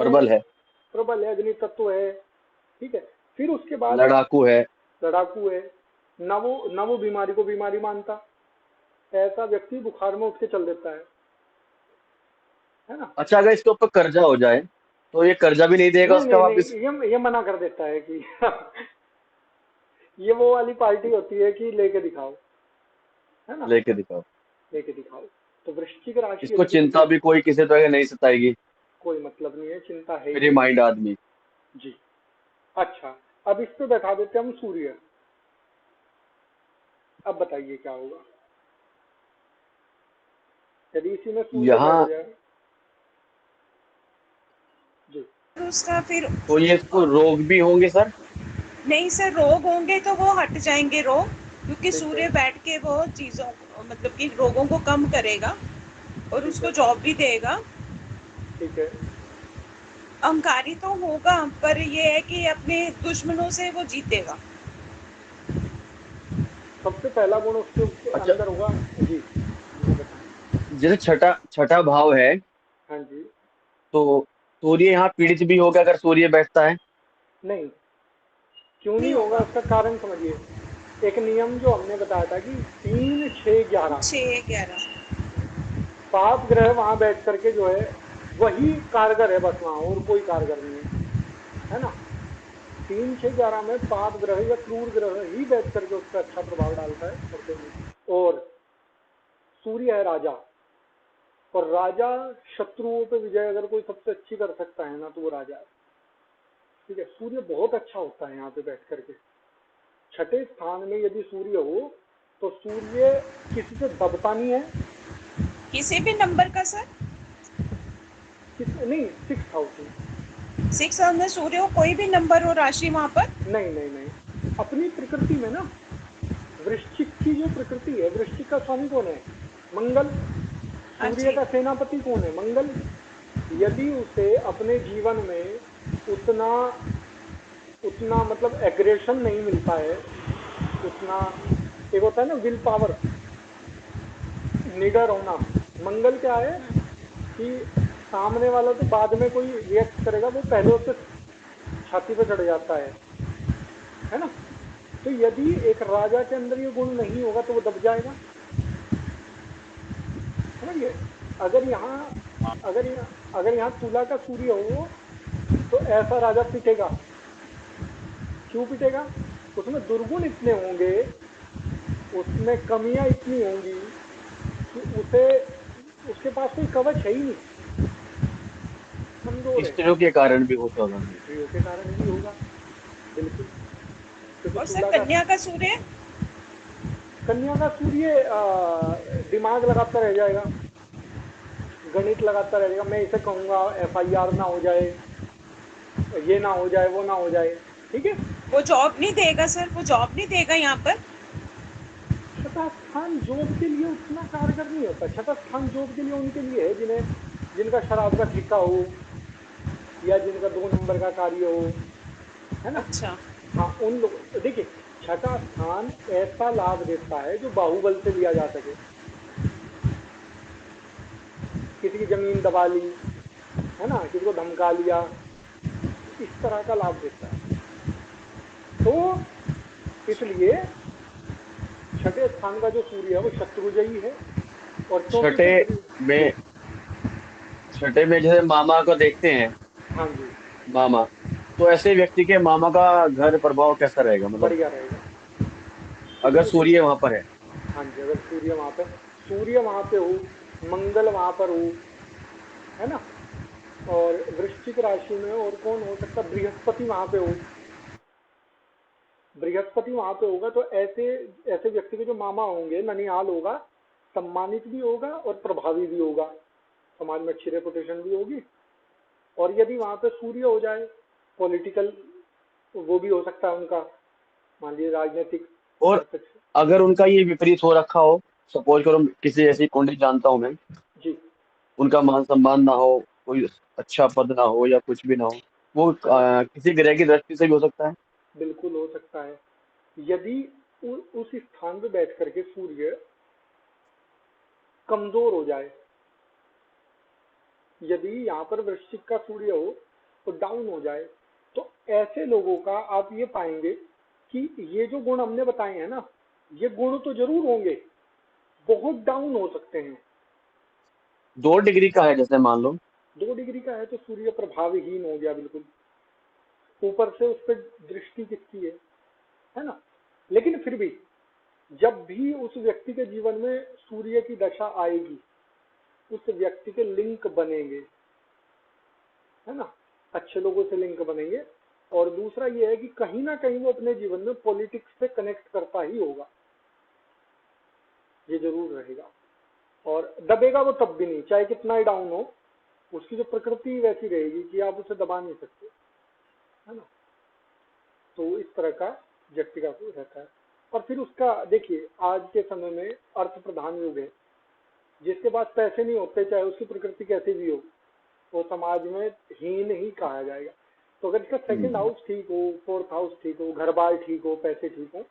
प्रबल है, अग्नि तत्व है, ठीक है। फिर उसके बाद लड़ाकू है, ना वो बीमारी को बीमारी मानता, ऐसा व्यक्ति बुखार में उठ के चल देता है ना? अच्छा अगर इसके ऊपर कर्जा हो जाए तो ये कर्जा भी नहीं देगा नहीं उसका नहीं वापस? नहीं, ये मना कर देता है कि ये वो वाली पार्टी होती है कि लेके दिखाओ, है ना? लेके दिखाओ। लेके दिखाओ। तो वृश्चिक राशि इसको अधिपति चिंता भी कोई किसी तरह की नहीं सताएगी, कोई मतलब नहीं है, चिंता है ही फ्री नहीं। माइंड आदमी। जी। अच्छा, अब इस पे बैठा देते हैं हम सूर्य। अब बताइए क्या होगा यदि इसी में सूर्य यहाँ बैठ जाए? जी। और उसका फिर तो ये इसको रोग भी होंगे सर? नहीं सर, रोग होंगे तो वो हट जाएंगे रोग, क्योंकि ठीक है। सूर्य बैठ के वो चीजों मतलब कि रोगों को कम करेगा और ठीक उसको है। जॉब भी देगा। ठीक है। अहंकारी तो होगा, पर ये है कि अपने दुश्मनों से वो जीतेगा। सबसे पहला गुण उसके अच्छा, अंदर होगा। जी जी बताएं। जैसे छठा छठा भाव है, हाँ जी। तो सूर्य यहाँ पीड़ित भी होगा अगर सूर्य बैठता है? नहीं, क्यों नहीं नहीं होगा? होगा। उसका कारण समझिए। एक नियम जो हमने बताया था कि 3, 6, 11 6-11। 5 ग्रह वहां बैठ करके जो है वही कारगर है, बस वहां और कोई कारगर नहीं है ना? 3, 6, 11 में 5 ग्रह या क्रूर ग्रह ही बैठ करके उस पर अच्छा प्रभाव डालता है और कोई नहीं। और सूर्य है राजा, और राजा शत्रुओं पे विजय अगर कोई सबसे अच्छी कर सकता है ना तो वो राजा है। ठीक है, सूर्य बहुत अच्छा होता है यहाँ पे बैठ करके। छठे स्थान में यदि सूर्य हो तो सूर्य किसी से दबता नहीं है। किसी भी नंबर का सर? नहीं, 6th हाउस में। 6 हाउस में सूर्य हो, कोई भी नंबर हो, राशि वहां पर? नहीं नहीं नहीं, अपनी प्रकृति में ना, वृश्चिक की जो प्रकृति है, वृश्चिक का स्वामी कौन है? मंगल। हाँ सूर्य जी। का सेनापति कौन है? मंगल। यदि उसे अपने जीवन में उतना उतना मतलब एग्रेशन नहीं मिलता है, उतना, एक होता है ना विल पावर, निडर होना। मंगल क्या है कि सामने वाला तो बाद में कोई रिएक्ट करेगा, वो पहले उसके छाती पे चढ़ जाता है ना? तो यदि एक राजा के अंदर ये गुण नहीं होगा तो वो दब जाएगा। समझिए, अगर यहाँ तुला का सूर्य हो तो ऐसा राजा पिटेगा। क्यों पिटेगा? उसमें दुर्गुण इतने होंगे, उसमें कमियां इतनी होंगी कि उसके पास कोई कवच है ही नहीं, कमजोर है। स्त्रियों के कारण भी होता होगा। स्त्रियों के कारण भी होगा, बिल्कुल। क्योंकि और सर तुला का, कन्या का सूर्य? कन्या का सूर्य दिमाग लगाता रह जाएगा, गणित लगाता रहेगा। मैं इसे कहूंगा FIR ना हो जाए, ये ना हो जाए, वो ना हो जाए। ठीक है। वो जॉब नहीं देगा सर, वो जॉब नहीं देगा यहाँ पर? छठा स्थान जॉब के लिए उतना कारगर नहीं होता। छठा स्थान जॉब के लिए उनके लिए है जिनका शराब का ठेका हो या जिनका 2 नंबर का कार्य हो, है ना? अच्छा। हाँ, उन लोग, देखिए, छठा स्थान ऐसा लाभ देता है जो बाहुबल से लिया जा सके। किसी की जमीन दबा ली, है ना, किसी को धमका लिया, इस तरह का लाभ देता है। तो इसलिए छठे स्थान का जो सूर्य है वो शत्रुजयी है। और क्योंकि छठे में छठे में जैसे मामा को देखते हैं, हाँ जी, मामा, तो ऐसे व्यक्ति के मामा का घर प्रभाव कैसा रहेगा, मतलब बढ़िया रहेगा। अगर सूर्य, सूर्य वहां पर है? हाँ जी, अगर सूर्य वहां पे हो, मंगल वहां पर हो, है ना, और वृश्चिक राशि में और कौन हो सकता? बृहस्पति वहां पे हो। बृहस्पति वहां पे होगा तो ऐसे ऐसे व्यक्ति के जो मामा होंगे, ननिहाल होगा, सम्मानित भी होगा और प्रभावी भी होगा, समाज में अच्छी रेपुटेशन भी होगी। और यदि वहां पे सूर्य हो जाए, पॉलिटिकल वो भी हो सकता है उनका, मान लीजिए राजनीतिक और अगर उनका ये विपरीत हो रखा हो, सपोज करो किसी ऐसी कुंडली जानता हूँ मैं, जी उनका मान सम्मान ना हो, कोई अच्छा पद ना हो या कुछ भी ना हो, वो किसी ग्रह की दृष्टि से भी हो सकता है। बिल्कुल हो सकता है। यदि उस स्थान पे बैठ करके सूर्य कमजोर हो जाए, यदि यहाँ पर वृश्चिक का सूर्य हो तो डाउन हो जाए, तो ऐसे लोगों का आप ये पाएंगे कि ये जो गुण हमने बताए हैं ना, ये गुण तो जरूर होंगे, बहुत डाउन हो सकते हैं। 2 डिग्री का है जैसे मान लो, 2 डिग्री का है तो सूर्य प्रभावहीन हो गया बिल्कुल, ऊपर से उस पर दृष्टि किसकी है ना। लेकिन फिर भी जब भी उस व्यक्ति के जीवन में सूर्य की दशा आएगी, उस व्यक्ति के लिंक बनेंगे, है ना, अच्छे लोगों से लिंक बनेंगे। और दूसरा ये है कि कहीं ना कहीं वो अपने जीवन में पॉलिटिक्स से कनेक्ट करता ही होगा, ये जरूर रहेगा। और दबेगा वो तब भी नहीं, चाहे कितना ही डाउन हो, उसकी जो प्रकृति वैसी रहेगी कि आप उसे दबा नहीं सकते, है ना। तो इस तरह का व्यक्ति का रहता है। और फिर उसका देखिए, आज के समय में अर्थ प्रधान युग है, जिसके पास पैसे नहीं होते, चाहे उसकी प्रकृति कैसी भी हो, वो समाज में हीन ही कहा जाएगा। तो अगर इसका सेकंड हाउस ठीक हो, फोर्थ हाउस ठीक हो, घर बार ठीक हो, पैसे ठीक हो,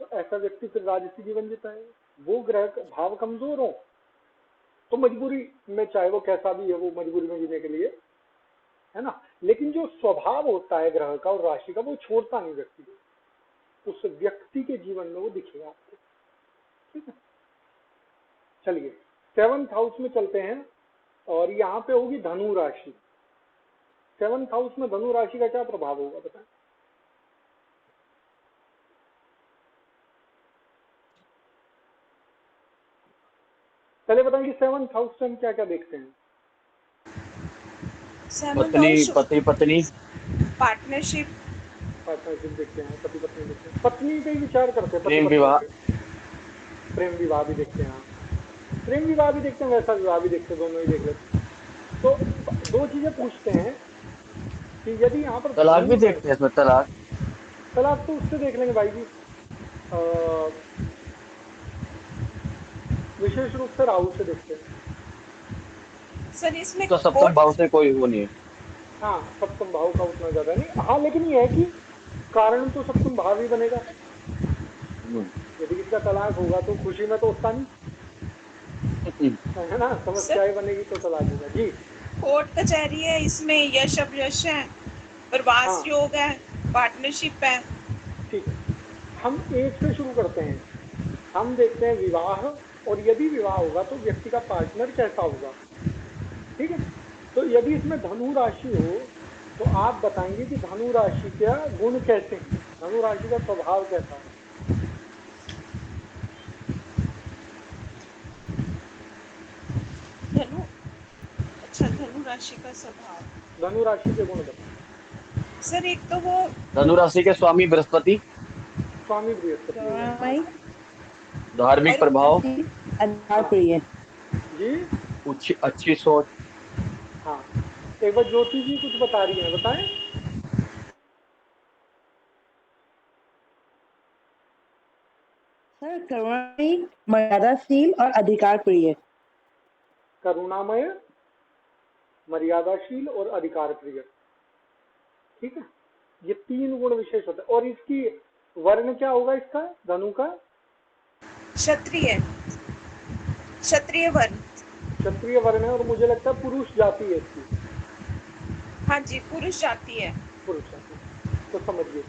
तो ऐसा व्यक्ति फिर राजसी जीवन जीता है। वो ग्रह भाव कमजोर हो तो मजबूरी में, चाहे वो कैसा भी है, वो मजबूरी में जीने के लिए, है ना। लेकिन जो स्वभाव होता है ग्रह का और राशि का, वो छोड़ता नहीं व्यक्ति को, उस व्यक्ति के जीवन में वो दिखेगा आपको, ठीक है। चलिए 7th हाउस में चलते हैं, और यहाँ पे होगी धनु राशि। 7th हाउस में धनु राशि का क्या प्रभाव होगा बताएं। पहले बताएं कि 7th हाउस से हम क्या क्या देखते हैं। पत्नी, पति पत्नी, पार्टनरशिप देखते हैं, पति पत्नी देखते हैं, पत्नी पे ही विचार करते हैं, पति प्रेम पत्नी विवाह, पे। प्रेम विवाह भी देखते हैं, प्रेम विवाह भी देखते हैं, वैसा विवाह भी देखते हैं, दोनों ही देख लेते हैं। तो 2 चीजें पूछते हैं कि यदि यहाँ पर तलाक भी धनु है, देखते हैं इसमें, तलाक। तलाक तो उससे देख लेंगे भाई जी, विशेष रूप से राहु से देखते हैं। सर इसमें तो सप्तम भाव से कोई वो नहीं है। हाँ, सप्तम भाव का उतना ज्यादा नहीं, हाँ, लेकिन ये है कि कारण तो सप्तम भाव ही बनेगा। यदि किसी का तलाक होगा तो खुशी में तो उसका नहीं, है ना, समस्याएं बनेगी तो तलाक होगा जी। कोर्ट कचहरी है, इसमें यश अपयश है, प्रवास हाँ योग है, पार्टनरशिप है। ठीक है, हम एक से शुरू करते हैं, हम देखते हैं विवाह, और यदि विवाह होगा तो व्यक्ति का पार्टनर कैसा होगा, ठीक है। तो यदि इसमें धनु राशि हो तो आप बताएंगे कि धनु राशि का गुण कैसे हैं, धनु राशि का स्वभाव कैसा है। धनु, अच्छा, धनु राशि का स्वभाव। धनु राशि के गुण बताएं। सर एक तो वो धनु राशि के स्वामी बृहस्पति, स्वामी बृहस्पति हो गए धार्मिक प्रभाव, अधिकार प्रिय। जी। अच्छी सोच। हाँ, एक बार ज्योति जी कुछ बता रही हैं, बताएं। सर करुणामयी, मर्यादाशील और अधिकार प्रिय। करुणामय, मर्यादाशील और अधिकार प्रिय, ठीक है। ये 3 गुण विशेष होते हैं। और इसकी वर्ण क्या होगा इसका, धनु का? क्षत्रिय, क्षत्रिय वर्ण। क्षत्रिय वर्ण है, और मुझे लगता है पुरुष जाति है इसकी। हाँ जी, पुरुष जाति है। पुरुष जाति, तो समझिए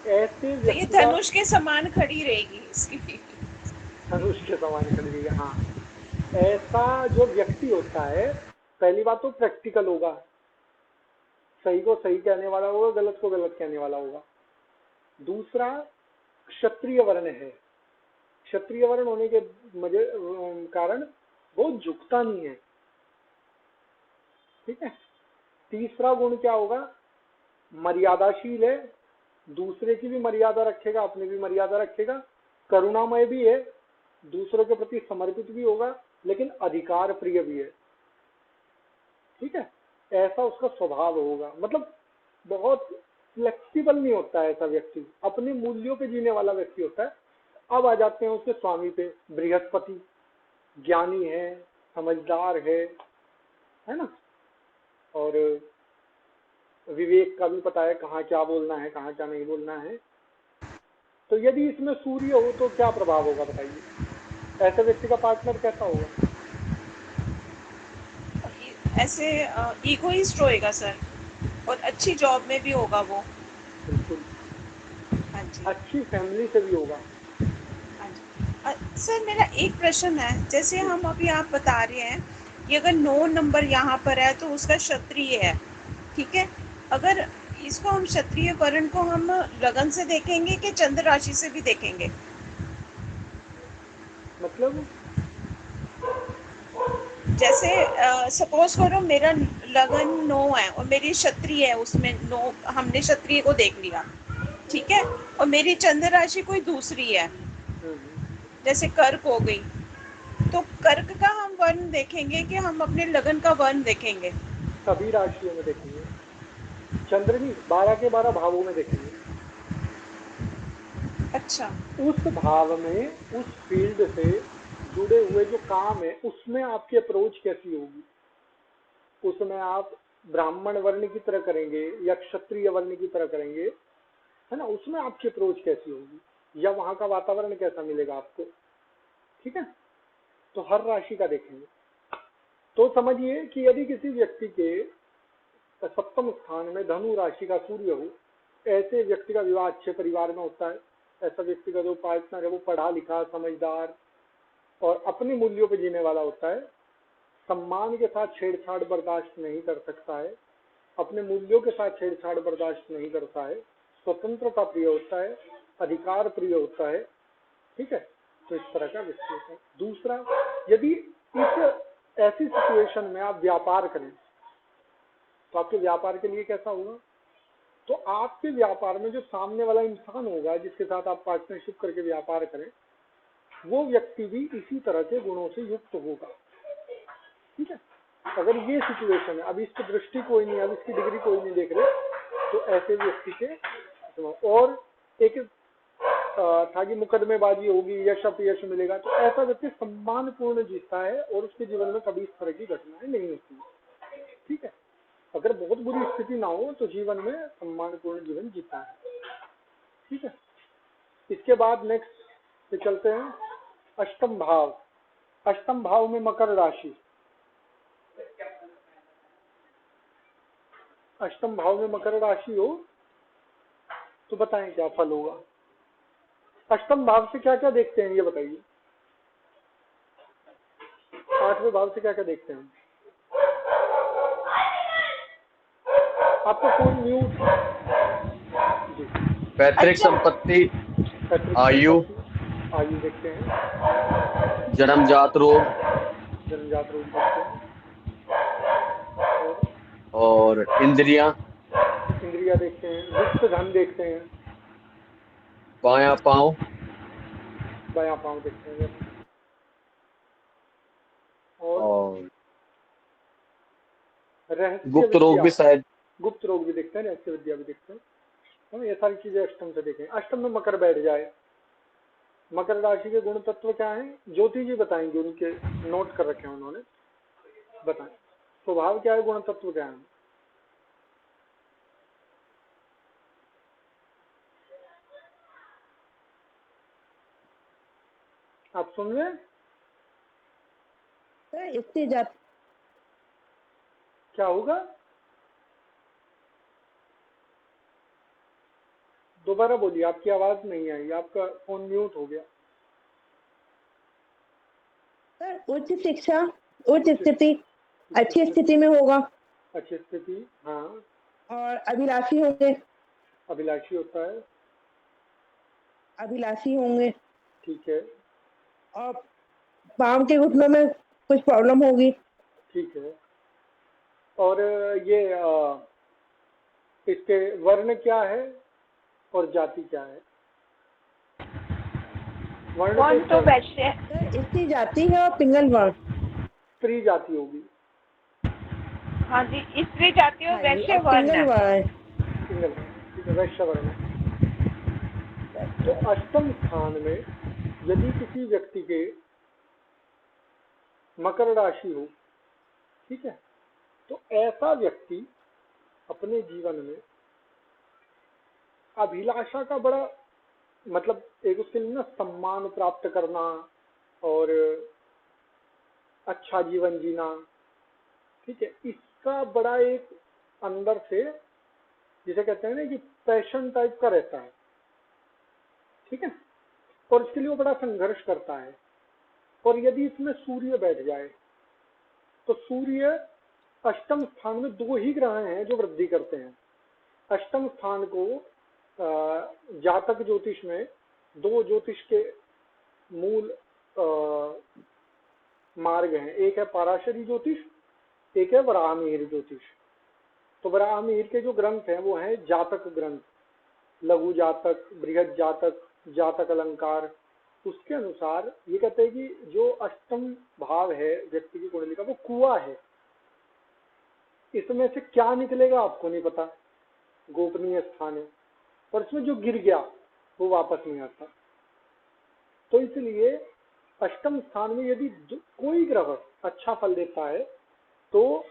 ऐसे तो ये व्यक्ति का धनुष के समान खड़ी रहेगी इसकी। धनुष के समान खड़ी रहेगी। हाँ, ऐसा जो व्यक्ति होता है, पहली बात तो प्रैक्टिकल होगा, सही को सही कहने वाला होगा, गलत को गलत कहने वाला होगा। दूसरा, क्षत्रिय वर्ण है, क्षत्रिय वर्ण होने के कारण वो झुकता नहीं है, ठीक है। तीसरा गुण क्या होगा, मर्यादाशील है, दूसरे की भी मर्यादा रखेगा, अपनी भी मर्यादा रखेगा, करुणामय भी है, दूसरों के प्रति समर्पित भी होगा, लेकिन अधिकार प्रिय भी है, ठीक है। ऐसा उसका स्वभाव होगा, मतलब बहुत फ्लेक्सिबल नहीं होता है ऐसा व्यक्ति, अपने मूल्यों पे जीने वाला व्यक्ति होता है। अब आ जाते हैं उसके स्वामी पे, बृहस्पति ज्ञानी है, समझदार है ना, और विवेक का भी पता है कहाँ क्या बोलना है कहाँ क्या नहीं बोलना है। तो यदि इसमें सूर्य हो तो क्या प्रभाव होगा बताइए, ऐसे व्यक्ति का पार्टनर कैसा होगा? ऐसे इगोइस्ट होएगा सर, और अच्छी जॉब में भी होगा वो। बिल्कुल, हाँ जी, अच्छी फैमिली से भी होगा। हाँ जी। सर मेरा एक प्रश्न है, जैसे हम अभी आप बता रहे हैं कि अगर 9 नंबर यहाँ पर है तो उसका क्षत्रिय है, ठीक है। अगर इसको हम क्षत्रिय वर्ण को हम लगन से देखेंगे कि चंद्र राशि से भी देखेंगे? मतलब जैसे सपोज करो मेरा लगन 9 है और मेरी क्षत्रिय है, उसमें 9 हमने क्षत्रिय को देख लिया, ठीक है, और मेरी चंद्र राशि कोई दूसरी है, जैसे कर्क हो गई, तो कर्क का हम वर्ण देखेंगे कि हम अपने लगन का वर्ण देखेंगे? सभी राशियों में देखेंगे, चंद्र नहीं, 12 के 12 भावों में देखेंगे। अच्छा, उस भाव में, उस फील्ड से जुड़े हुए जो काम है उसमें आपकी अप्रोच कैसी होगी, उसमें आप ब्राह्मण वर्ण की तरह करेंगे या क्षत्रिय वर्ण की तरह करेंगे, है ना, उसमें आपकी अप्रोच कैसी होगी, या वहां का वातावरण कैसा मिलेगा आपको, ठीक है। तो हर राशि का देखेंगे। तो समझिए कि यदि किसी व्यक्ति के सप्तम स्थान में धनु राशि का सूर्य हो, ऐसे व्यक्ति का विवाह अच्छे परिवार में होता है। ऐसा व्यक्ति का जो पार्टनर है वो पढ़ा लिखा, समझदार और अपने मूल्यों पर जीने वाला होता है। सम्मान के साथ छेड़छाड़ बर्दाश्त नहीं कर सकता है, अपने मूल्यों के साथ छेड़छाड़ बर्दाश्त नहीं करता है, स्वतंत्रता प्रिय होता है, अधिकार प्रिय होता है, ठीक है। तो इस तरह का व्यक्ति होता है। दूसरा, यदि इस ऐसी सिचुएशन में आप व्यापार करें तो आपके व्यापार के लिए कैसा होगा? तो आपके व्यापार में जो सामने वाला इंसान होगा जिसके साथ आप पार्टनरशिप करके व्यापार करें, वो व्यक्ति भी इसी तरह के गुणों से युक्त होगा, ठीक है। अगर ये सिचुएशन है, अब इसकी दृष्टि कोई नहीं, अब इसकी डिग्री कोई नहीं देख रहे, तो ऐसे व्यक्ति के और एक था कि मुकदमेबाजी होगी, यश अपयश मिलेगा, तो ऐसा व्यक्ति सम्मानपूर्ण जीता है और उसके जीवन में कभी इस तरह की घटनाएं नहीं होती, ठीक है। अगर बहुत बुरी स्थिति ना हो तो जीवन में सम्मानपूर्ण जीवन जीता है, ठीक है। इसके बाद नेक्स्ट पे चलते हैं अष्टम भाव। अष्टम भाव में मकर राशि, अष्टम भाव में मकर राशि हो तो बताएं क्या फल होगा। अष्टम भाव से क्या क्या देखते हैं ये बताइए, 8वें भाव से क्या क्या देखते हैं? आपको फोन म्यूट जी। पैतृक संपत्ति, आयु, आयु देखते हैं, जन्मजात रोग, जन्मजात रोग देखते हैं, और इंद्रियां, इंद्रिया देखते हैं, गुप्त धन देखते हैं, बायां पांव, बायां पांव देखते हैं, और रहस्य गुप्त रोग भी शायद, गुप्त रोग भी देखते हैं, रहस्य विद्या भी देखते हैं। हम ये सारी चीजें अष्टम से देखें। अष्टम में मकर बैठ जाए, मकर राशि के गुण तत्व क्या हैं? ज्योति जी बताएंगे, उनके नोट कर रखे हैं उन्होंने, बताएं स्वभाव क्या है, गुण तत्व क्या है? आप सुन रहे हैं? इससे जात क्या होगा? दोबारा बोलिए, आपकी आवाज नहीं आई, आपका फोन म्यूट हो गया। सर उच्च शिक्षा, उच्च स्थिति, अच्छी स्थिति में होगा, अच्छी स्थिति, हाँ, और अभिलाषी होंगे, अभिलाषी होता है, अभिलाषी होंगे, ठीक है, और पाँव के घुटनों में कुछ प्रॉब्लम होगी, ठीक है। और ये इसके वर्ण क्या है और जाति क्या है? वर्ण तो वैश्य, सर इसकी जाति है और पिंगल वर्ण, स्त्री जाति होगी, हाँ जी, स्त्री जाति और वैश्य वर्ण पिंगल है। वर्ण है। सिंगल, ठीक ठीक है, वैश्य वर्ण है। तो अष्टम स्थान में यदि किसी व्यक्ति के मकर राशि हो, ठीक है, तो ऐसा व्यक्ति अपने जीवन में अभिलाषा का बड़ा मतलब एक उसके लिए ना सम्मान प्राप्त करना और अच्छा जीवन जीना, ठीक है, इसका बड़ा एक अंदर से जिसे कहते हैं ना कि पैशन टाइप का रहता है, ठीक है, और इसके लिए वो बड़ा संघर्ष करता है। और यदि इसमें सूर्य बैठ जाए तो सूर्य अष्टम स्थान में दो ही ग्रह हैं जो वृद्धि करते हैं। अष्टम स्थान को जातक ज्योतिष में दो ज्योतिष के मूल मार्ग हैं, एक है पराशरी ज्योतिष, एक है वराहमिहिर ज्योतिष। तो वराहमिहिर के जो ग्रंथ हैं वो हैं जातक ग्रंथ, लघु जातक, बृहद जातक, जातक अलंकार। उसके अनुसार ये कहते हैं कि जो अष्टम भाव है व्यक्ति की कुंडली का वो कुआं है, इसमें से क्या निकलेगा आपको नहीं पता, गोपनीय स्थान है, और इसमें जो गिर गया वो वापस नहीं आता। तो इसलिए अष्टम स्थान में यदि कोई ग्रह अच्छा फल देता है तो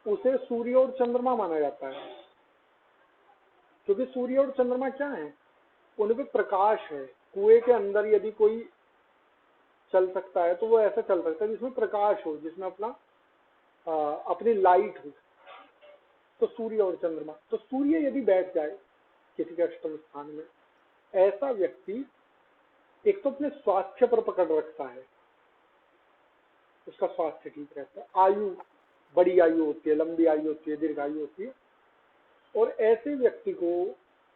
उसे सूर्य और चंद्रमा माना जाता है, क्योंकि सूर्य और चंद्रमा क्या है, उनमें प्रकाश है। कुएं के अंदर यदि कोई चल सकता है तो वो ऐसा चल सकता है जिसमें प्रकाश हो, जिसमें अपनी लाइट हो, तो सूर्य और चंद्रमा। तो सूर्य यदि बैठ जाए किसी के अष्टम स्थान में, ऐसा व्यक्ति एक तो अपने स्वास्थ्य पर पकड़ रखता है, उसका स्वास्थ्य ठीक रहता है, आयु बड़ी आयु होती है, लंबी आयु होती है, दीर्घायु होती है। और ऐसे व्यक्ति को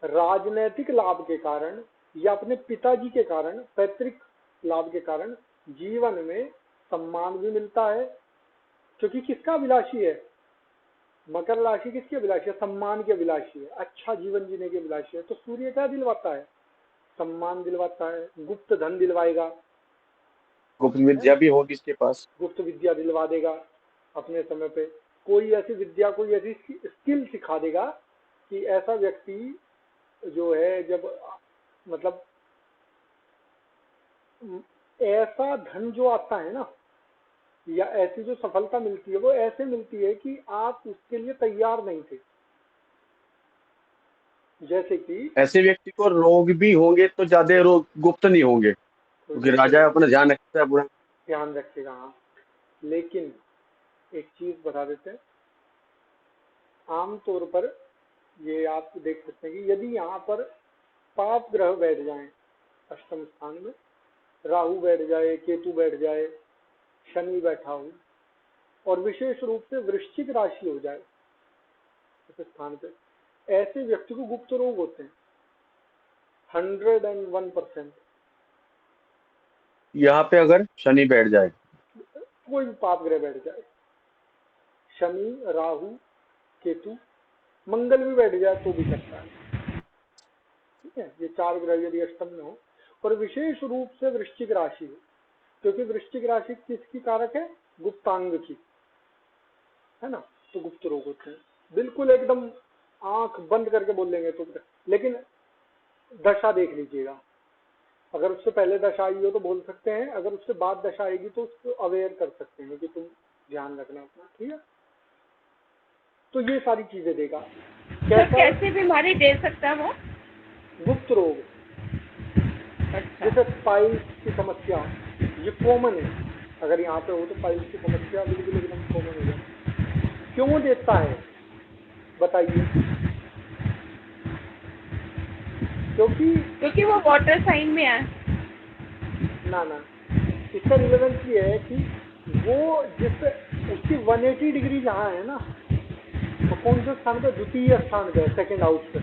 राजनैतिक लाभ के कारण या अपने पिताजी के कारण, पैतृक लाभ के कारण जीवन में सम्मान भी मिलता है, क्योंकि किसका अभिलाषी है, मकर राशि किसकी अभिलाषी है, सम्मान की अभिलाषी है, अच्छा जीवन जीने की अभिलाषी है। तो सूर्य क्या दिलवाता है, सम्मान दिलवाता है, गुप्त धन दिलवाएगा, गुप्त विद्या भी होगी इसके पास, गुप्त विद्या दिलवा देगा अपने समय पे, कोई ऐसी विद्या, कोई ऐसी स्किल सिखा देगा कि ऐसा व्यक्ति जो है जब मतलब ऐसा धन जो आता है ना, या ऐसी जो सफलता मिलती है वो ऐसे मिलती है कि आप उसके लिए तैयार नहीं थे। जैसे कि ऐसे व्यक्ति को रोग भी होंगे तो ज्यादा रोग गुप्त नहीं होंगे, क्योंकि राजा अपना ध्यान रखता है, पूरा ध्यान रखेगा। हाँ, लेकिन एक चीज बता देते हैं, आमतौर पर ये आप देख सकते हैं कि यदि यहाँ पर पाप ग्रह बैठ जाएं अष्टम स्थान में, राहु बैठ जाए, केतु बैठ जाए, शनि बैठा हो, और विशेष रूप से वृश्चिक राशि हो जाए इस स्थान पे, ऐसे व्यक्ति को गुप्त रोग होते हैं 101%। यहाँ पे अगर शनि बैठ जाए, कोई भी पाप ग्रह बैठ जाए, शनि, राहु, केतु, मंगल भी बैठ जाए तो भी करता है, ठीक है। ये चार ग्रह यदि अष्टम में हो, और विशेष रूप से वृश्चिक राशि हो, क्योंकि वृश्चिक राशि किसकी कारक है, गुप्तांग की, है ना। तो गुप्त रोग होते हैं, बिल्कुल एकदम आंख बंद करके बोल लेंगे तो। लेकिन दशा देख लीजिएगा, अगर उससे पहले दशा आई हो तो बोल सकते हैं, अगर उससे बाद दशा आएगी तो उसको अवेयर कर सकते हैं कि तुम ध्यान रखना अपना, ठीक है। तो ये सारी चीजें देगा। कैसे बीमारी दे सकता है वो, गुप्त रोग, जैसे पाइल्स की समस्या, ये कॉमन है। अगर यहाँ पे हो तो पाइल्स की समस्या बिल्कुल एकदम कॉमन हो जाए। क्यों देता है बताइए? क्योंकि वो वाटर साइन में है। ना, इसका रिलेवेंस ये है कि वो जिस उसकी 180 डिग्री जहाँ है ना, तो कौन से स्थान पे, द्वितीय स्थान पे, सेकंड हाउस पे,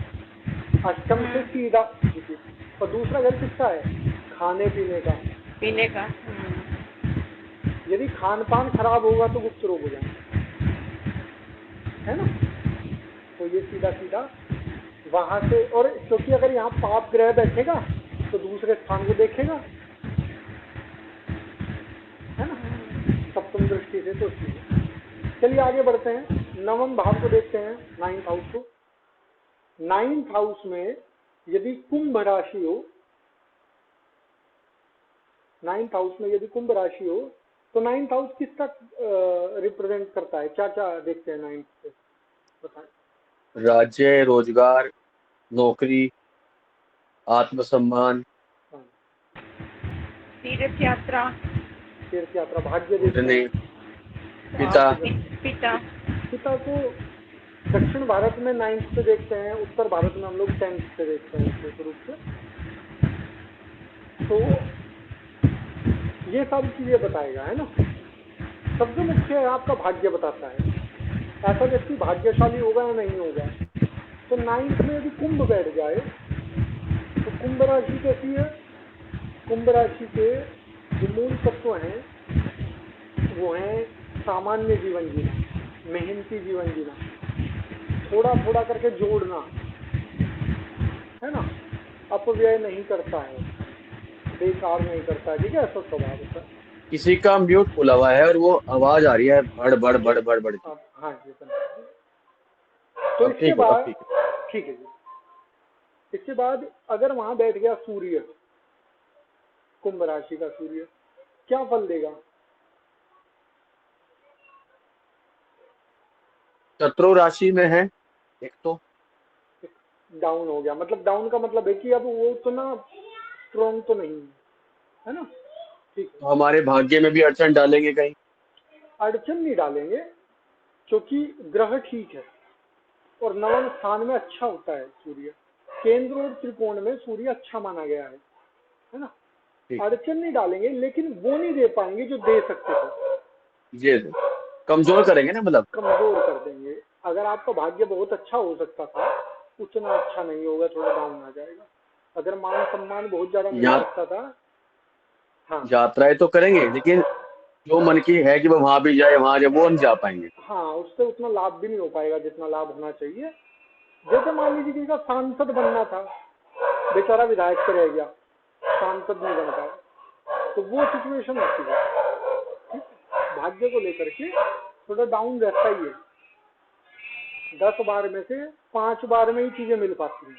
अष्टम से सीधा द्वितीय। और दूसरा घर किसका है, खाने पीने का। यदि खान पान खराब होगा तो गुप्त रोग हो जाएंगे, है ना। तो ये सीधा वहां से, और क्योंकि अगर यहाँ पाप ग्रह बैठेगा तो दूसरे स्थान को देखेगा, है ना, सप्तम दृष्टि से। तो चलिए आगे बढ़ते हैं, नवम भाव को देखते हैं, 9th हाउस को। 9th हाउस में यदि कुंभ राशि हो, 9th हाउस में यदि कुंभ राशि हो तो 9th हाउस किसका रिप्रेजेंट करता है? क्या क्या देखते हैं 9th से, बताएं। राज्य, रोजगार, नौकरी, आत्मसम्मान, हाँ, तीर्थ यात्रा, तीर्थ यात्रा, भाग्य देखते घुटने, हैं। पिता, पिता, पिता को दक्षिण भारत में 9th से देखते हैं, उत्तर भारत में हम लोग 10th से देखते हैं विशेष रूप से। तो ये सारी चीजें बताएगा, है ना। सबसे मुख्य है आपका भाग्य बताता है, ऐसा व्यक्ति भाग्यशाली होगा या नहीं होगा। तो 9th में यदि कुंभ बैठ जाए तो कुंभ राशि कैसी है? कुंभ राशि के जो मूल तत्व हैं वो हैं सामान्य जीवन जीना, मेहनती जीवन जीना, थोड़ा थोड़ा करके जोड़ना, है ना, अपव्यय नहीं करता है, बेकार नहीं करता है, ठीक है, ऐसा स्वभाव होता है। किसी का म्यूट खुला हुआ है और वो आवाज आ रही है बड़ बड़ बड़ बड़ बड़ की। हाँ जी, तो अब इसके ठीक है, अब बाद ठीक है। ठीक है जी। इसके बाद अगर वहां बैठ गया सूर्य, कुंभ राशि का सूर्य, क्या फल देगा? शत्रु राशि में है एक तो, डाउन हो गया, मतलब डाउन का मतलब है कि अब वो उतना स्ट्रॉन्ग तो नहीं है ना, ठीक है। तो हमारे भाग्य में भी अड़चन डालेंगे कहीं? अड़चन नहीं डालेंगे, क्योंकि ग्रह ठीक है और नवम स्थान में अच्छा होता है सूर्य, केंद्र और त्रिकोण में सूर्य अच्छा माना गया है ना। ठीक। अड़चन नहीं डालेंगे, लेकिन वो नहीं दे पाएंगे जो दे सकते थे। ये कमजोर करेंगे ना, मतलब कमजोर कर देंगे। अगर आपका भाग्य बहुत अच्छा हो सकता था, उतना अच्छा नहीं होगा, थोड़ा डाउन आ जाएगा। अगर मान सम्मान बहुत ज्यादा मिल सकता था, हाँ, यात्राएं तो करेंगे, लेकिन जो मन की है कि वो वहां भी जाए वहां जाए, वो नहीं जा पाएंगे। हाँ, उससे उतना लाभ भी नहीं हो पाएगा जितना लाभ होना चाहिए। जैसे मान लीजिए किसी का सांसद बनना था, बेचारा विधायक पे रह गया, सांसद नहीं बन पाया, तो वो सिचुएशन होती है। ठीक है? भाग्य को लेकर के थोड़ा डाउन रहता ही है। 10 बार में से 5 बार में ही चीजें मिल पाती हैं,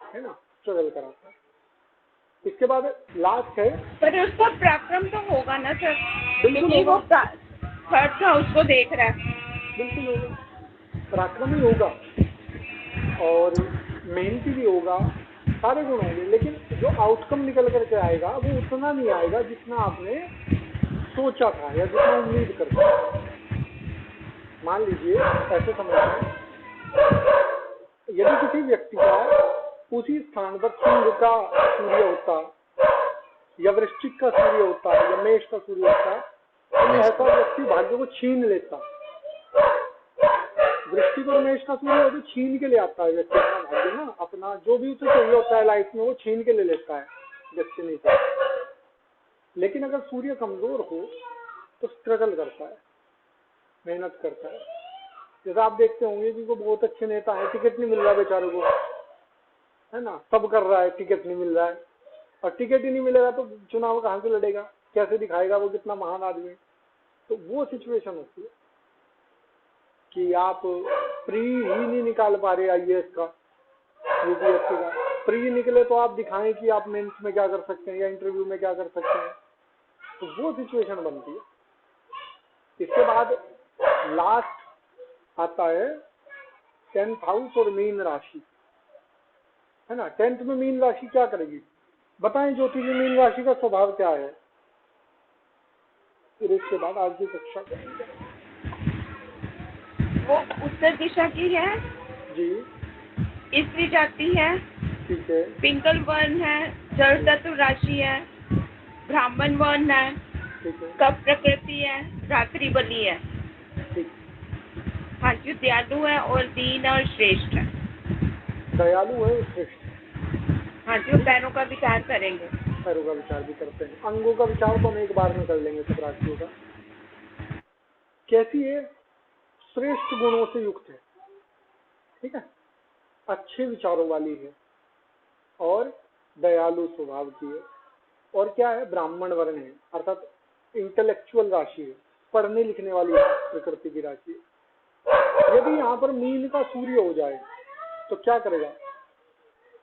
है ना, स्ट्रगल कराता है। इसके बाद लास्ट है, पर उसका पराक्रम तो होगा ना सर, बिल्कुल क्योंकि वो होगा, थर्ड हाउस को देख रहा है। बिल्कुल होगा, पराक्रमी होगा और मेहनती भी होगा, सारे गुण होंगे, लेकिन जो आउटकम निकल करके आएगा वो उतना नहीं आएगा जितना आपने सोचा था या जितना उम्मीद करते थे। मान लीजिए, ऐसे समझें, यदि किसी व्यक्ति का उसी स्थान पर सिंह का सूर्य होता या वृश्चिक का सूर्य होता या मेष का सूर्य होता, तो ऐसा व्यक्ति भाग्य को छीन लेता। वृश्चिक और मेष का सूर्य तो छीन के ले आता है व्यक्ति अपना भाग्य ना, अपना जो भी उसे चाहिए होता है लाइफ में वो छीन के ले लेता है डेस्टिनी से। लेकिन अगर सूर्य कमजोर हो तो स्ट्रगल करता है, मेहनत करता है। जैसा आप देखते होंगे कि वो बहुत अच्छे नेता है, टिकट नहीं मिल रहा बेचारे को, है ना, सब कर रहा है, टिकट नहीं मिल रहा है, और टिकट ही नहीं मिलेगा तो चुनाव कहाँ से लड़ेगा, कैसे दिखाएगा वो कितना महान आदमी है। तो वो सिचुएशन होती है कि आप प्री ही नहीं निकाल पा रहे आईएएस का, यूपीएससी का। प्री निकले तो आप दिखाएं कि आप मेंस में क्या कर सकते हैं या इंटरव्यू में क्या कर सकते हैं, तो वो सिचुएशन बनती है। इसके बाद लास्ट आता है 10th हाउस और मीन राशि, है ना। 10th में मीन राशि क्या करेगी, बताएं ज्योति जी, मीन राशि का स्वभाव क्या है? फिर इसके बाद आज की कक्षा करेंगे। वो उत्तर दिशा की है जी, स्त्री जाति है, ठीक है, पिंगल वर्ण है, जल तत्व राशि है, ब्राह्मण वर्ण है, ठीक है, कप प्रकृति है, रात्रि बलि है। ठीक। हाँ जी, दयालु है और दीन और श्रेष्ठ है। दयालु है, श्रेष्ठ। हाँ जी, वो पैरों का विचार करेंगे। पैरों का विचार भी करते हैं, अंगों का विचार तो हम एक बार में कर लेंगे सब राशियों का। कैसी है? श्रेष्ठ गुणों से युक्त है, ठीक है, अच्छे विचारों वाली है और दयालु स्वभाव की है। और क्या है? ब्राह्मण वर्ण है, अर्थात इंटेलेक्चुअल राशि है, पढ़ने लिखने वाली प्रकृति की राशि है। यदि यहाँ पर मीन का सूर्य हो जाए तो क्या करेगा?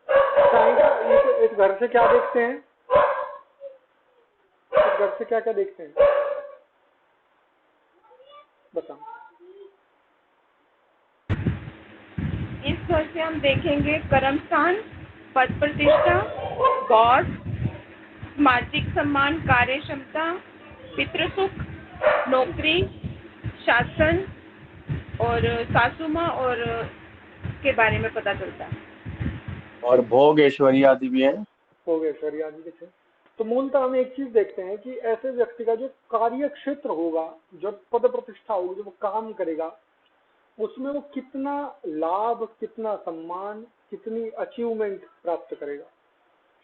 चाहेगा इस घर से क्या देखते हैं, इस घर से क्या क्या देखते हैं बताओ। इस घर से हम देखेंगे कर्म स्थान, पद प्रतिष्ठा, गौर, सामाजिक सम्मान, कार्य क्षमता, पितृ सुख, नौकरी, शासन और सासू माँ और के बारे में पता चलता है। और भोग ऐश्वर्य आदि भी है। हो गए सर याद भी थे। तो मूलतः हम एक चीज देखते हैं कि ऐसे व्यक्ति का जो कार्य क्षेत्र होगा, जो पद प्रतिष्ठा होगी, जो वो काम करेगा, उसमें वो कितना लाभ, कितना सम्मान, कितनी अचीवमेंट प्राप्त करेगा।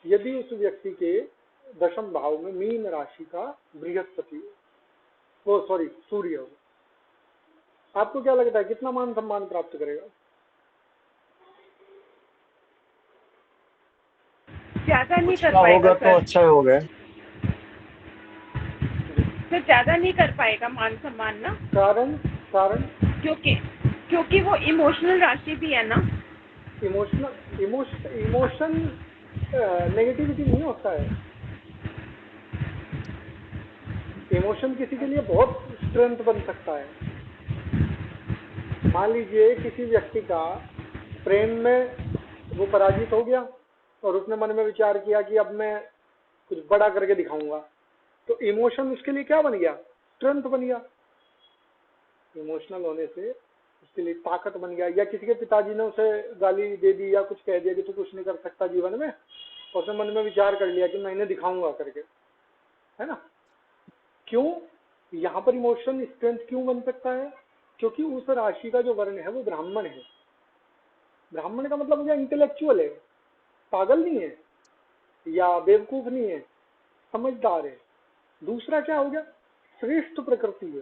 यदि उस व्यक्ति के दशम भाव में मीन राशि का बृहस्पति हो, सॉरी सूर्य हो, आपको क्या लगता है कितना मान सम्मान प्राप्त करेगा? ज्यादा नहीं कर अच्छा पाएगा होगा सर। तो अच्छा होगा। सर ज्यादा नहीं कर पाएगा मान सम्मान ना, कारण कारण क्योंकि वो इमोशनल राशि भी है ना। इमोशन नेगेटिविटी नहीं होता है। इमोशन किसी के लिए बहुत स्ट्रेंथ बन सकता है। मान लीजिए किसी व्यक्ति का प्रेम में वो पराजित हो गया और उसने मन में विचार किया कि अब मैं कुछ बड़ा करके दिखाऊंगा, तो इमोशन उसके लिए क्या बन गया? स्ट्रेंथ बन गया। इमोशनल होने से उसके लिए ताकत बन गया। या किसी के पिताजी ने उसे गाली दे दी या कुछ कह दिया कि तू कुछ नहीं कर सकता जीवन में, और उसने मन में विचार कर लिया कि मैं इन्हें दिखाऊंगा करके, है ना। क्यों? यहाँ पर इमोशन स्ट्रेंथ क्यों बन सकता है? क्योंकि उस राशि का जो वर्ण है वो ब्राह्मण है। ब्राह्मण का मतलब हो गया इंटेलेक्चुअल है, पागल नहीं है या बेवकूफ नहीं है, समझदार है। दूसरा क्या हो गया? श्रेष्ठ प्रकृति है।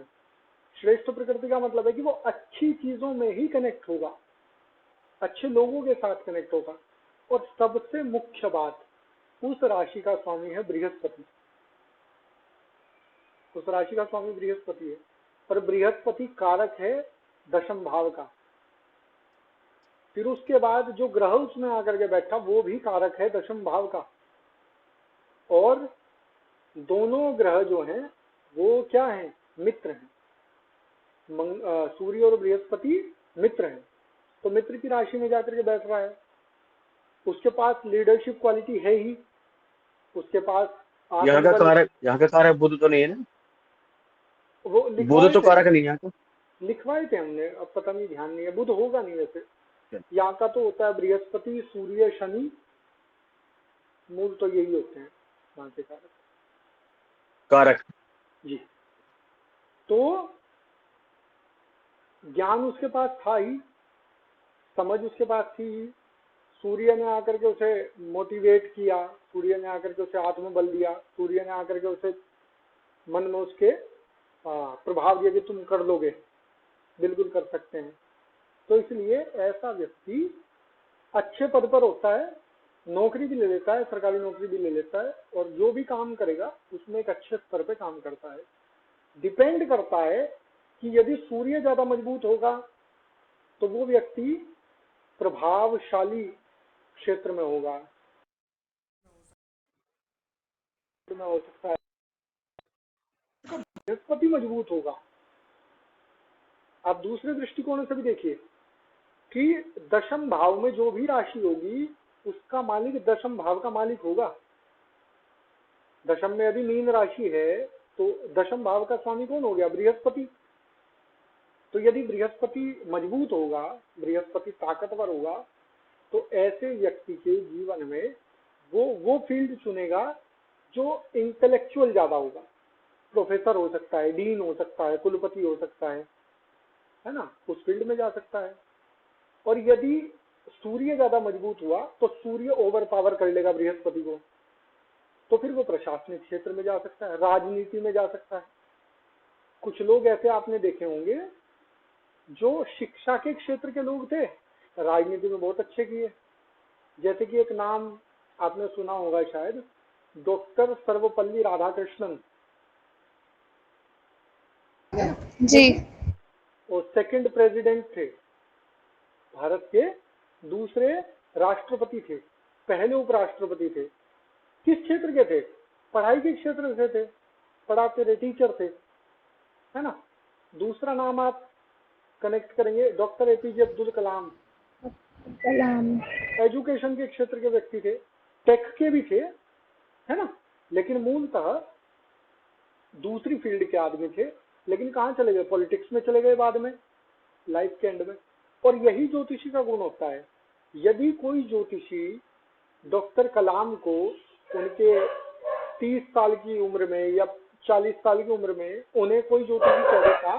श्रेष्ठ प्रकृति का मतलब है कि वो अच्छी चीजों में ही कनेक्ट होगा, अच्छे लोगों के साथ कनेक्ट होगा। और सबसे मुख्य बात, उस राशि का स्वामी है बृहस्पति। उस राशि का स्वामी बृहस्पति है, पर बृहस्पति कारक है दशम भाव का। फिर उसके बाद जो ग्रह उसमें आकर के बैठा वो भी कारक है दशम भाव का। और दोनों ग्रह जो हैं वो क्या हैं? मित्र हैं। सूर्य और बृहस्पति मित्र हैं। तो मित्र की राशि में जाकर के बैठ रहा है, उसके पास लीडरशिप क्वालिटी है ही, उसके पास यहाँ का कारक बुध तो नहीं है ना? वो बुध तो कारक नहीं है। लिखवाए थे हमने, अब पता नहीं, ध्यान नहीं है। बुध होगा नहीं वैसे। यहाँ का तो होता है बृहस्पति, सूर्य, शनि, मूल तो यही होते हैं वहां से कारक जी। तो ज्ञान उसके पास था ही, समझ उसके पास थी ही। सूर्य ने आकर के उसे मोटिवेट किया, सूर्य ने आकर के उसे आत्मबल दिया, सूर्य ने आकर के उसे मन में उसके प्रभाव दिया कि तुम कर लोगे, बिल्कुल कर सकते हैं। तो इसलिए ऐसा व्यक्ति अच्छे पद पर होता है, नौकरी भी ले लेता है, सरकारी नौकरी भी ले लेता है, और जो भी काम करेगा उसमें एक अच्छे स्तर पे काम करता है। डिपेंड करता है कि यदि सूर्य ज्यादा मजबूत होगा तो वो व्यक्ति प्रभावशाली क्षेत्र में होगा, हो सकता है। बृहस्पति मजबूत होगा। आप दूसरे दृष्टिकोण से भी देखिए कि दशम भाव में जो भी राशि होगी उसका मालिक दशम भाव का मालिक होगा। दशम में यदि मीन राशि है तो दशम भाव का स्वामी कौन हो गया? बृहस्पति। तो यदि बृहस्पति मजबूत होगा, बृहस्पति ताकतवर होगा, तो ऐसे व्यक्ति के जीवन में वो फील्ड चुनेगा जो इंटेलेक्चुअल ज्यादा होगा। प्रोफेसर हो सकता है, डीन हो सकता है, कुलपति हो सकता है ना, उस फील्ड में जा सकता है। और यदि सूर्य ज्यादा मजबूत हुआ तो सूर्य ओवर पावर कर लेगा बृहस्पति को, तो फिर वो प्रशासनिक क्षेत्र में जा सकता है, राजनीति में जा सकता है। कुछ लोग ऐसे आपने देखे होंगे जो शिक्षा के क्षेत्र के लोग थे, राजनीति में बहुत अच्छे किए। जैसे कि एक नाम आपने सुना होगा शायद, डॉक्टर सर्वपल्ली राधाकृष्णन जी। वो सेकंड प्रेसिडेंट थे भारत के, दूसरे राष्ट्रपति थे, पहले उपराष्ट्रपति थे। किस क्षेत्र के थे? पढ़ाई के क्षेत्र से थे, पढ़ाते थे, टीचर थे, है ना। दूसरा नाम आप कनेक्ट करेंगे doctor APJ Abdul Kalam, education के क्षेत्र के व्यक्ति थे, टेक के भी थे, है ना, लेकिन मूलतः दूसरी फील्ड के आदमी थे। लेकिन कहाँ चले गए? पॉलिटिक्स में चले गए बाद में, लाइफ के एंड में। और यही ज्योतिषी का गुण होता है। यदि कोई ज्योतिषी डॉक्टर कलाम को उनके 30 साल की उम्र में या 40 साल की उम्र में उन्हें कोई ज्योतिषी कह देता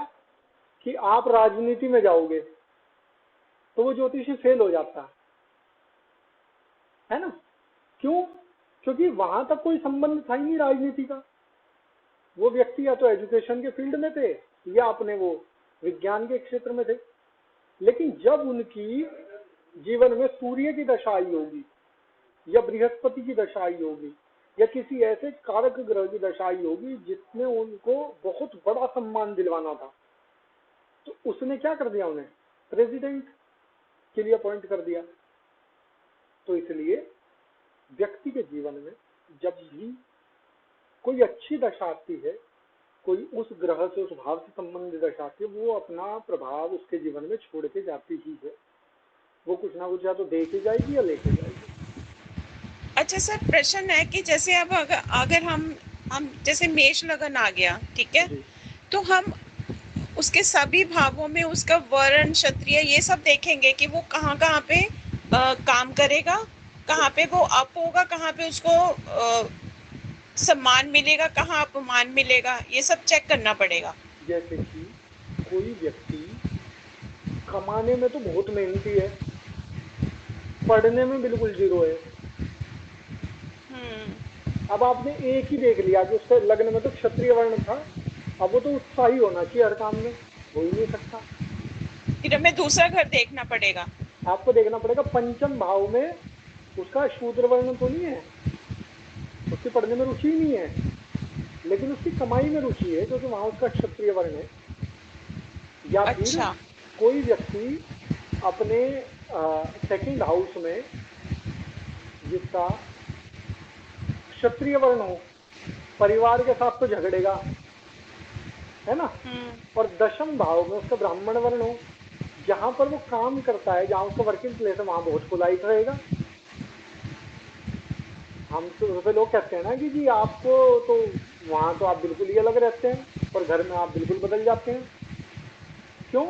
कि आप राजनीति में जाओगे, तो वो ज्योतिषी फेल हो जाता है ना। क्यों? क्योंकि वहां तक कोई संबंध था ही नहीं राजनीति का। वो व्यक्ति या तो एजुकेशन के फील्ड में थे या अपने वो विज्ञान के क्षेत्र में थे। लेकिन जब उनकी जीवन में सूर्य की दशा आई होगी या बृहस्पति की दशा आई होगी या किसी ऐसे कारक ग्रह की दशा आई होगी जिसने उनको बहुत बड़ा सम्मान दिलवाना था, तो उसने क्या कर दिया? उन्हें प्रेसिडेंट के लिए अपॉइंट कर दिया। तो इसलिए व्यक्ति के जीवन में जब भी कोई अच्छी दशा आती है, कोई उस ग्रह से, उस भाव से संबंधित दशा आती है, वो अपना प्रभाव उसके जीवन में छोड़ के जाती ही है। वो कुछ ना कुछ या तो दे के जाएगी या लेके जाएगी। अच्छा सर, प्रश्न है कि जैसे अब अगर हम जैसे मेष लगन आ गया, ठीक है, तो हम उसके सभी भावों में उसका वर्ण, क्षत्रिय, ये सब देखेंगे कि वो कहाँ कहाँ पे काम करेगा, कहाँ पे वो अप होगा, कहाँ पे उसको सम्मान मिलेगा, कहाँ अपमान मिलेगा, ये सब चेक करना पड़ेगा। जैसे कि कोई व्यक्ति कमाने में तो बहुत मेहनती है, पढ़ने में बिल्कुल जीरो है। अब आपने एक ही देख लिया कि उसके लग्न में तो क्षत्रिय वर्ण था, अब वो तो उत्साही होना चाहिए हर काम में, हो ही नहीं सकता। फिर हमें दूसरा घर देखना पड़ेगा। आपको देखना पड़ेगा पंचम भाव में उसका शूद्र वर्ण तो नहीं है, उसकी पढ़ने में रुचि नहीं है, लेकिन उसकी कमाई में रुचि है क्योंकि वहां उसका क्षत्रिय वर्ण है। या अच्छा। फिर कोई व्यक्ति अपने सेकंड हाउस में जिसका क्षत्रिय वर्ण हो, परिवार के साथ तो झगड़ेगा, है ना, और दशम भाव में उसका ब्राह्मण वर्ण हो, जहां पर वो काम करता है, जहां उसका वर्किंग प्लेस है, वहां बहुत पोलाइट रहेगा। हम तो लोग कहते हैं ना कि जी आपको तो वहां तो आप बिल्कुल ही अलग रहते हैं और घर में आप बिल्कुल बदल जाते हैं। क्यों?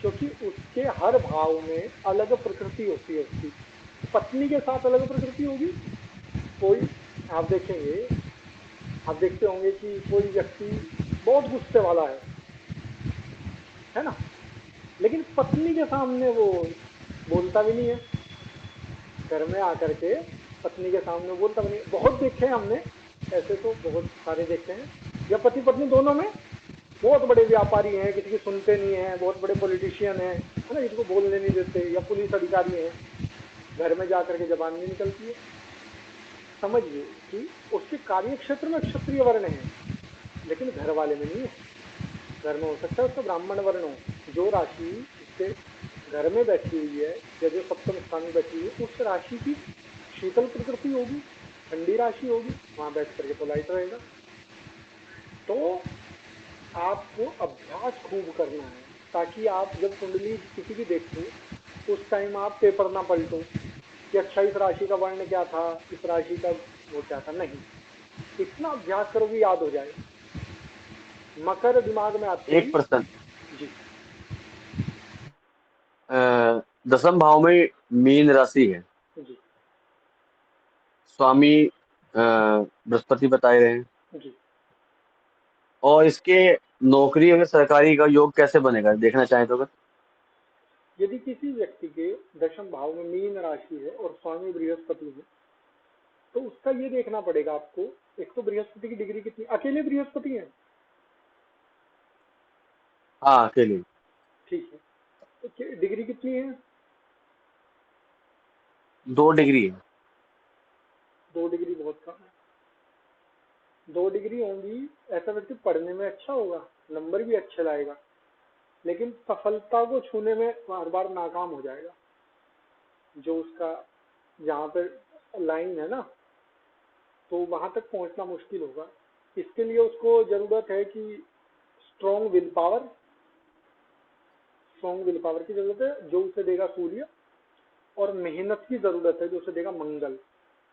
क्योंकि उसके हर भाव में अलग प्रकृति होती है। उसकी पत्नी के साथ अलग प्रकृति होगी। कोई आप देखेंगे, आप देखते होंगे कि कोई व्यक्ति बहुत गुस्से वाला है ना, लेकिन पत्नी के सामने वो बोलता भी नहीं है। घर में आकर के पत्नी के सामने बोलता भी नहीं। बहुत देखे हैं हमने ऐसे, तो बहुत सारे देखे हैं, या पति पत्नी दोनों में बहुत बड़े व्यापारी हैं, किसी की सुनते नहीं है, बहुत बड़े पॉलिटिशियन हैं, है ना, जिनको बोलने नहीं देते, या पुलिस अधिकारी हैं, घर में जाकर के जबान नहीं निकलती है। समझिए कि उसके कार्य क्षेत्र में क्षत्रिय वर्ण है, लेकिन घर वाले में नहीं है। घर में हो सकता है उसका ब्राह्मण वर्ण हो। जो राशि उसके घर में बैठी हुई है या जो सप्तम स्थान में बैठी हुई है, उस राशि की शीतल प्रकृति होगी, ठंडी राशि होगी, वहां बैठ करके पोलाइट रहेगा। तो आपको अभ्यास खूब करना है ताकि आप जब कुंडली किसी की देखो उस टाइम आप पेपर ना पलटो कि अच्छा इस राशि का वर्ण क्या था, इस राशि का वो क्या था। नहीं, इतना अभ्यास करोगे याद हो जाएगा। मकर दिमाग में आते एक ही प्रश्न, जी, दसम भाव में मीन राशि है, जी, स्वामी बृहस्पति बताए रहे हैं, जी। और इसके नौकरी अगर सरकारी का योग कैसे बनेगा देखना चाहें तो? अगर यदि किसी व्यक्ति के दशम भाव में मीन राशि है और स्वामी बृहस्पति है, तो उसका ये देखना पड़ेगा आपको। एक तो बृहस्पति की डिग्री कितनी, अकेले बृहस्पति है, हाँ अकेले, ठीक है, तो डिग्री कितनी है? 2 डिग्री है। 2 डिग्री बहुत कम है। 2 डिग्री होंगी, ऐसा व्यक्ति पढ़ने में अच्छा होगा, नंबर भी अच्छे लाएगा, लेकिन सफलता को छूने में बार बार नाकाम हो जाएगा। जो उसका जहाँ पे लाइन है ना, तो वहां तक पहुंचना मुश्किल होगा। इसके लिए उसको जरूरत है कि स्ट्रॉन्ग विल पावर की जरूरत है, जो उसे देगा सूर्य, और मेहनत की जरूरत है, जो उसे देगा मंगल।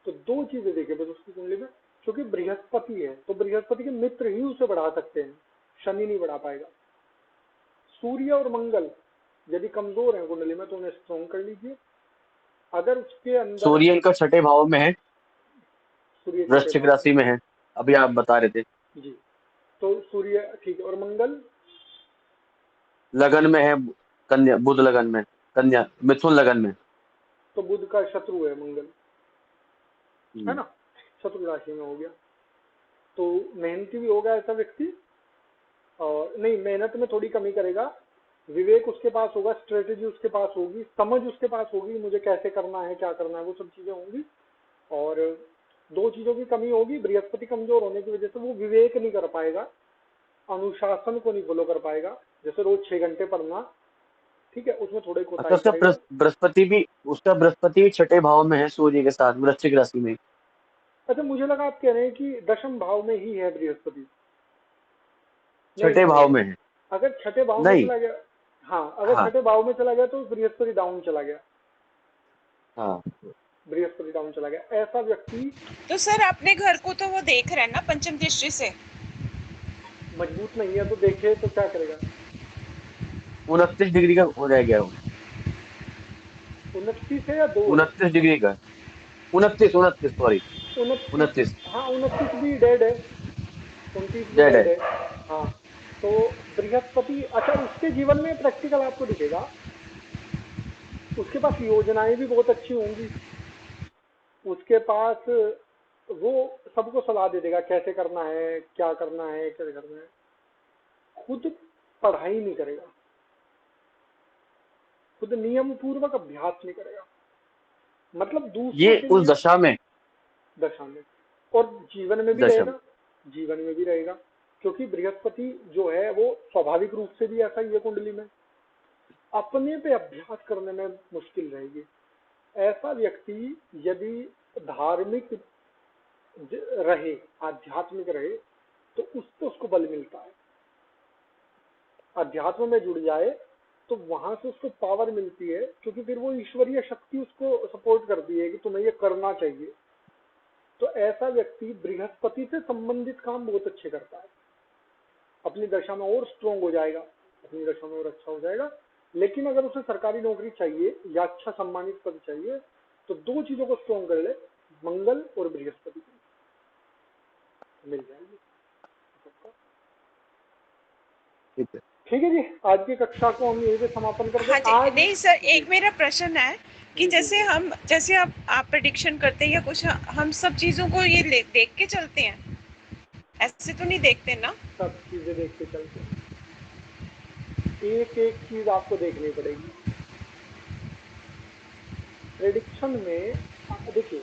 तो दो चीजें देखे बस उसकी कुंडली में, क्योंकि बृहस्पति है तो बृहस्पति के मित्र ही उसे बढ़ा सकते हैं, शनि नहीं बढ़ा पाएगा। सूर्य और मंगल यदि कमजोर है कुंडली में तो उन्हें स्ट्रॉन्ग कर लीजिए। अगर उसके अंदर सूर्य इनका छठे भाव में है, सूर्य वृश्चिक राशि में है, अभी आप बता रहे थे जी, तो सूर्य ठीक है, और मंगल लगन में है, कन्या, बुध लगन में, कन्या मिथुन लगन में। तो बुध का शत्रु है मंगल, है ना, शत्रु राशि में हो गया। तो मेहनती भी होगा ऐसा व्यक्ति, और नहीं मेहनत में थोड़ी कमी करेगा, विवेक उसके पास होगा, स्ट्रेटेजी उसके पास होगी, समझ उसके पास होगी, मुझे कैसे करना है क्या करना है वो सब चीजें होंगी। और दो चीजों की कमी होगी, बृहस्पति कमजोर होने की वजह से वो विवेक नहीं कर पाएगा, अनुशासन को नहीं फॉलो कर पाएगा, जैसे रोज 6 घंटे पढ़ना, ठीक है, उसमें थोड़े कोताही उसका करेगा। बृहस्पति भी छठे भाव में है सूर्य के साथ, वृश्चिक राशि में। अच्छा, मुझे लगा आप कह रहे हैं कि दशम भाव में ही है बृहस्पति। छठे भाव में है। अगर छठे भाव में नहीं। चला गया, हाँ, अगर छठे भाव में चला गया तो बृहस्पति डाउन चला गया। हाँ, बृहस्पति डाउन चला गया, ऐसा व्यक्ति तो सर अपने घर को तो वो देख रहे हैं ना पंचम दृष्टि से, मजबूत नहीं है तो देखे तो क्या करेगा। 29 डिग्री का हो जाएगा वो, 29 है या 2 है? 29 डिग्री का, 29 सॉरी 29, 29 हाँ 29 भी डेड है, 29 भी डेड डेड है। है। हाँ, तो बृहस्पति, अच्छा उसके जीवन में प्रैक्टिकल आपको दिखेगा, उसके पास योजनाएं भी बहुत अच्छी होंगी, उसके पास वो सबको सलाह दे देगा कैसे करना है, क्या करना है, कैसे करना है। खुद पढ़ाई नहीं करेगा, खुद नियम पूर्वक अभ्यास नहीं करेगा, मतलब दूसरों ये के उस लिए दशा में और जीवन में भी दशा रहेगा, जीवन में भी रहेगा, क्योंकि बृहस्पति जो है वो स्वाभाविक रूप से भी ऐसा ही है कुंडली में, अपने पे अभ्यास करने में मुश्किल रहेगी। ऐसा व्यक्ति यदि धार्मिक रहे, आध्यात्मिक रहे, तो उससे उसको बल मिलता है। अध्यात्म में जुड़ जाए तो वहां से उसको पावर मिलती है, क्योंकि फिर वो ईश्वरीय शक्ति उसको सपोर्ट करती है कि तुम्हें ये करना चाहिए। तो ऐसा व्यक्ति बृहस्पति से संबंधित काम बहुत अच्छे करता है, अपनी दशा में और स्ट्रोंग हो जाएगा, अपनी दशा में और अच्छा हो जाएगा। लेकिन अगर उसे सरकारी नौकरी चाहिए या अच्छा सम्मानित पद चाहिए तो दो चीजों को स्ट्रोंग कर ले, मंगल और बृहस्पति मिल जाएगी। ठीक है जी, आज की कक्षा को हम यही पे समापन करते हैं। हाँ आज नहीं सर, एक मेरा प्रश्न है कि जैसे आप प्रेडिक्शन करते हैं या कुछ, हम सब चीजों को ये देख के चलते हैं, ऐसे तो नहीं देखते ना? सब चीजें देख के चलते हैं, एक एक चीज आपको देखनी पड़ेगी प्रेडिक्शन में। देखिए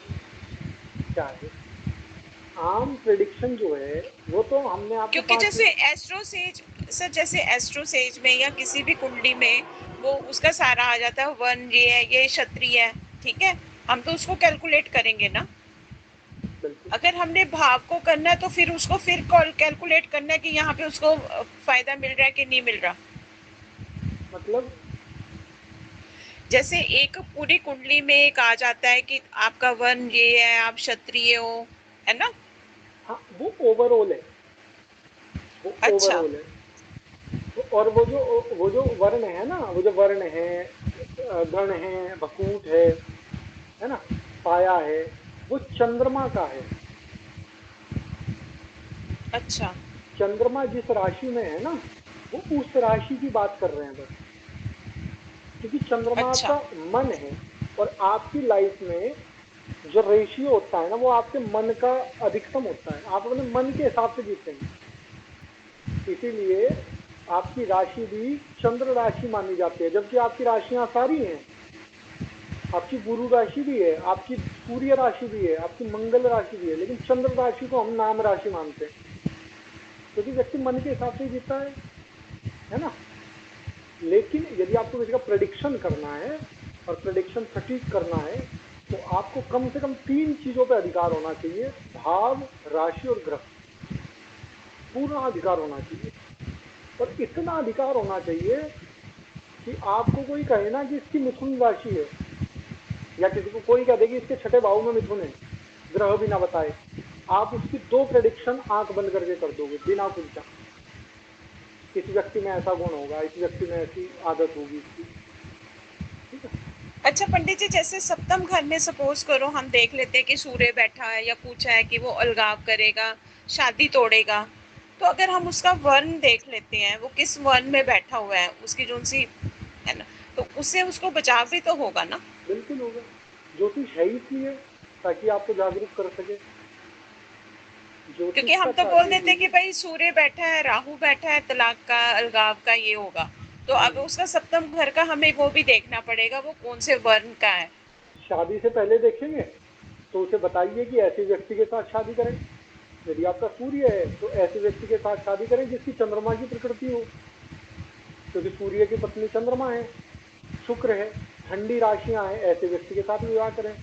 क्या है, आम प्रेडिक्शन जो है वो तो हमने आपको क्योंकि जैसे एस्ट्रोसेज में या किसी भी कुंडली में वो उसका सारा आ जाता है, वन ये है, ये क्षत्रिय है, ठीक है, हम तो उसको कैलकुलेट करेंगे ना। अगर हमने भाव को करना है तो फिर उसको कैलकुलेट करना है कि यहाँ पे उसको फायदा मिल रहा है कि नहीं मिल रहा। मतलब जैसे एक पूरी कुंडली में एक आ जाता है कि आपका वन ये है, आप क्षत्रिय हो, है ना? हाँ, वो ओवरऑल है, वो अच्छा। ओवरऑल है। और वो जो वर्ण है ना, वो जो वर्ण है, गण है, भकूट है ना, पाया है, वो चंद्रमा का है। अच्छा। चंद्रमा जिस राशि में है ना, वो उस राशि की बात कर रहे हैं बस, क्योंकि चंद्रमा अच्छा। आपका मन है। और आपकी लाइफ में जो रेशियो होता है ना, वो आपके मन का अधिकतम होता है, आप अपने मन के हिसाब से जीते हैं। इसीलिए आपकी राशि भी चंद्र राशि मानी जाती है, जबकि आपकी राशियां सारी हैं, आपकी गुरु राशि भी है, आपकी सूर्य राशि भी है, आपकी मंगल राशि भी है, लेकिन चंद्र राशि को हम नाम राशि मानते हैं, क्योंकि व्यक्ति मन के हिसाब से ही जीता है ना। लेकिन यदि आपको किसी का प्रेडिक्शन करना है और प्रेडिक्शन सटीक करना है तो आपको कम से कम 3 चीजों पे अधिकार होना चाहिए, भाव, राशि और ग्रह। पूर्ण अधिकार होना चाहिए, और इतना अधिकार होना चाहिए कि आपको कोई कहे ना कि इसकी मिथुन राशि है, या किसी को कोई कह दे कि इसके 6ठे भाव में मिथुन है, ग्रह भी ना बताए, आप उसकी 2 प्रेडिक्शन आंख बंद करके कर दोगे बिना पूछा। इस व्यक्ति में ऐसा गुण होगा, इस व्यक्ति में ऐसी आदत होगी इसकी, ठीक है। अच्छा पंडित जी, जैसे सप्तम घर में सपोज करो हम देख लेते हैं कि सूर्य बैठा है या पूछा है कि वो अलगाव करेगा, शादी तोड़ेगा, तो अगर हम उसका वर्ण देख लेते हैं वो किस वर्ण में बैठा हुआ है, उसकी जो सी है ना, तो उससे उसको बचाव भी तो होगा ना। बिल्कुल होगा, ज्योतिष है इसलिए ताकि आपको जागरूक कर सके। क्योंकि हम ज्योतिष तो का बोल देते हैं कि भाई सूर्य बैठा है, राहु बैठा है, तलाक का, अलगाव का ये होगा, तो अब उसका सप्तम घर का हमें वो भी देखना पड़ेगा, वो कौन से वर्ण का है। शादी से पहले देखेंगे तो उसे बताइए कि ऐसे व्यक्ति के साथ शादी करें। यदि आपका सूर्य है तो ऐसे व्यक्ति के साथ शादी करें जिसकी चंद्रमा की प्रकृति हो, क्योंकि सूर्य की पत्नी चंद्रमा है, शुक्र है, ठंडी राशियां हैं, ऐसे व्यक्ति के साथ विवाह करें।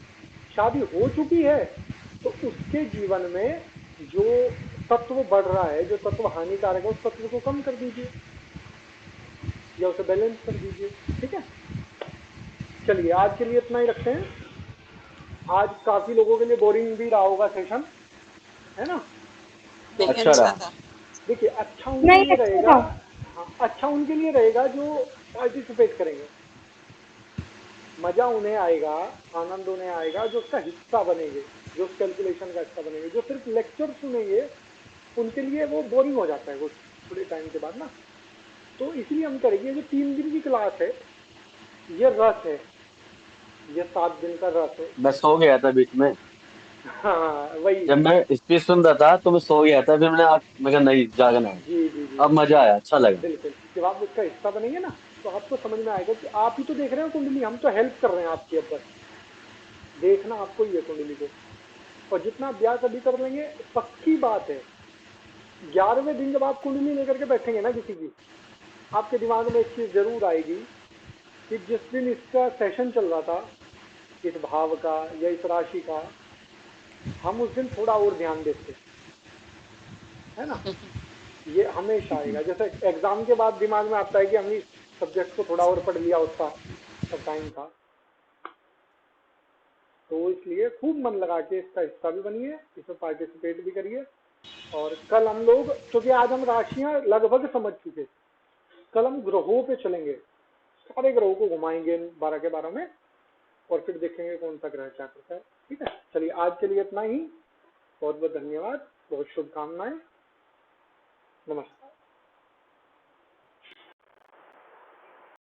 शादी हो चुकी है तो उसके जीवन में जो तत्व बढ़ रहा है, जो तत्व हानिकारक है, उस तत्व को कम कर दीजिए या उसे बैलेंस कर दीजिए, ठीक है। चलिए आज के लिए इतना ही रखते हैं। आज काफी लोगों के लिए बोरिंग भी रहा होगा सेशन, है ना। तो नहीं अच्छा अच्छा रहा। था। देखिए अच्छा उनके नहीं, लिए अच्छा रहेगा, था। हाँ अच्छा उनके लिए रहेगा जो पार्टिसिपेट करेंगे। मजा उन्हें आएगा, आनंद उन्हें आएगा जो उसका हिस्सा बनेंगे, जो उस कैलकुलेशन का हिस्सा बनेंगे। जो सिर्फ लेक्चर सुनेंगे उनके लिए वो बोरिंग हो जाता है कुछ थोड़े टाइम के बाद ना। तो इसलिए हम करेंगे, जो 3 दिन की क्लास है ये रस है, ये 7 दिन का रस है। मैं सो गया था बीच में, हाँ वही। जब मैं स्पीच सुन रहा था तो मैं सो गया था, फिर मैं कहा नहीं जागना है। जी जी जी अब मजा आया, अच्छा लगा। बिल्कुल, जब आप उसका हिस्सा बनेंगे ना तो आपको समझ में आएगा कि आप ही तो देख रहे हो कुंडली, हम तो हेल्प कर रहे हैं आपकी, अब बस देखना आपको ही है कुंडली को। और जितना अभ्यास अभी कर लेंगे, पक्की बात है 11वें दिन जब आप कुंडली लेकर के बैठेंगे ना किसी की, आपके दिमाग में एक चीज जरूर आएगी कि जिस दिन इसका सेशन चल रहा था, इस भाव का या इस राशि का, हम उस दिन थोड़ा और ध्यान देते, है ना। ये हमेशा आएगा, जैसे एग्जाम के बाद दिमाग में आता है कि हमने इस सब्जेक्ट को थोड़ा और पढ़ लिया होता तब टाइम था। तो इसलिए खूब मन लगा के इसका हिस्सा भी बनिए, इसमें पार्टिसिपेट भी करिए। और कल हम लोग, क्योंकि आज हम राशियां लगभग समझ चुके, कल हम ग्रहों पे चलेंगे, सारे ग्रहों को घुमाएंगे 12 के 12 में, और फिर देखेंगे कौन सा ग्रह क्या करता है, ठीक है। चलिए आज के लिए इतना ही, बहुत बहुत धन्यवाद, बहुत शुभकामनाएं, नमस्कार।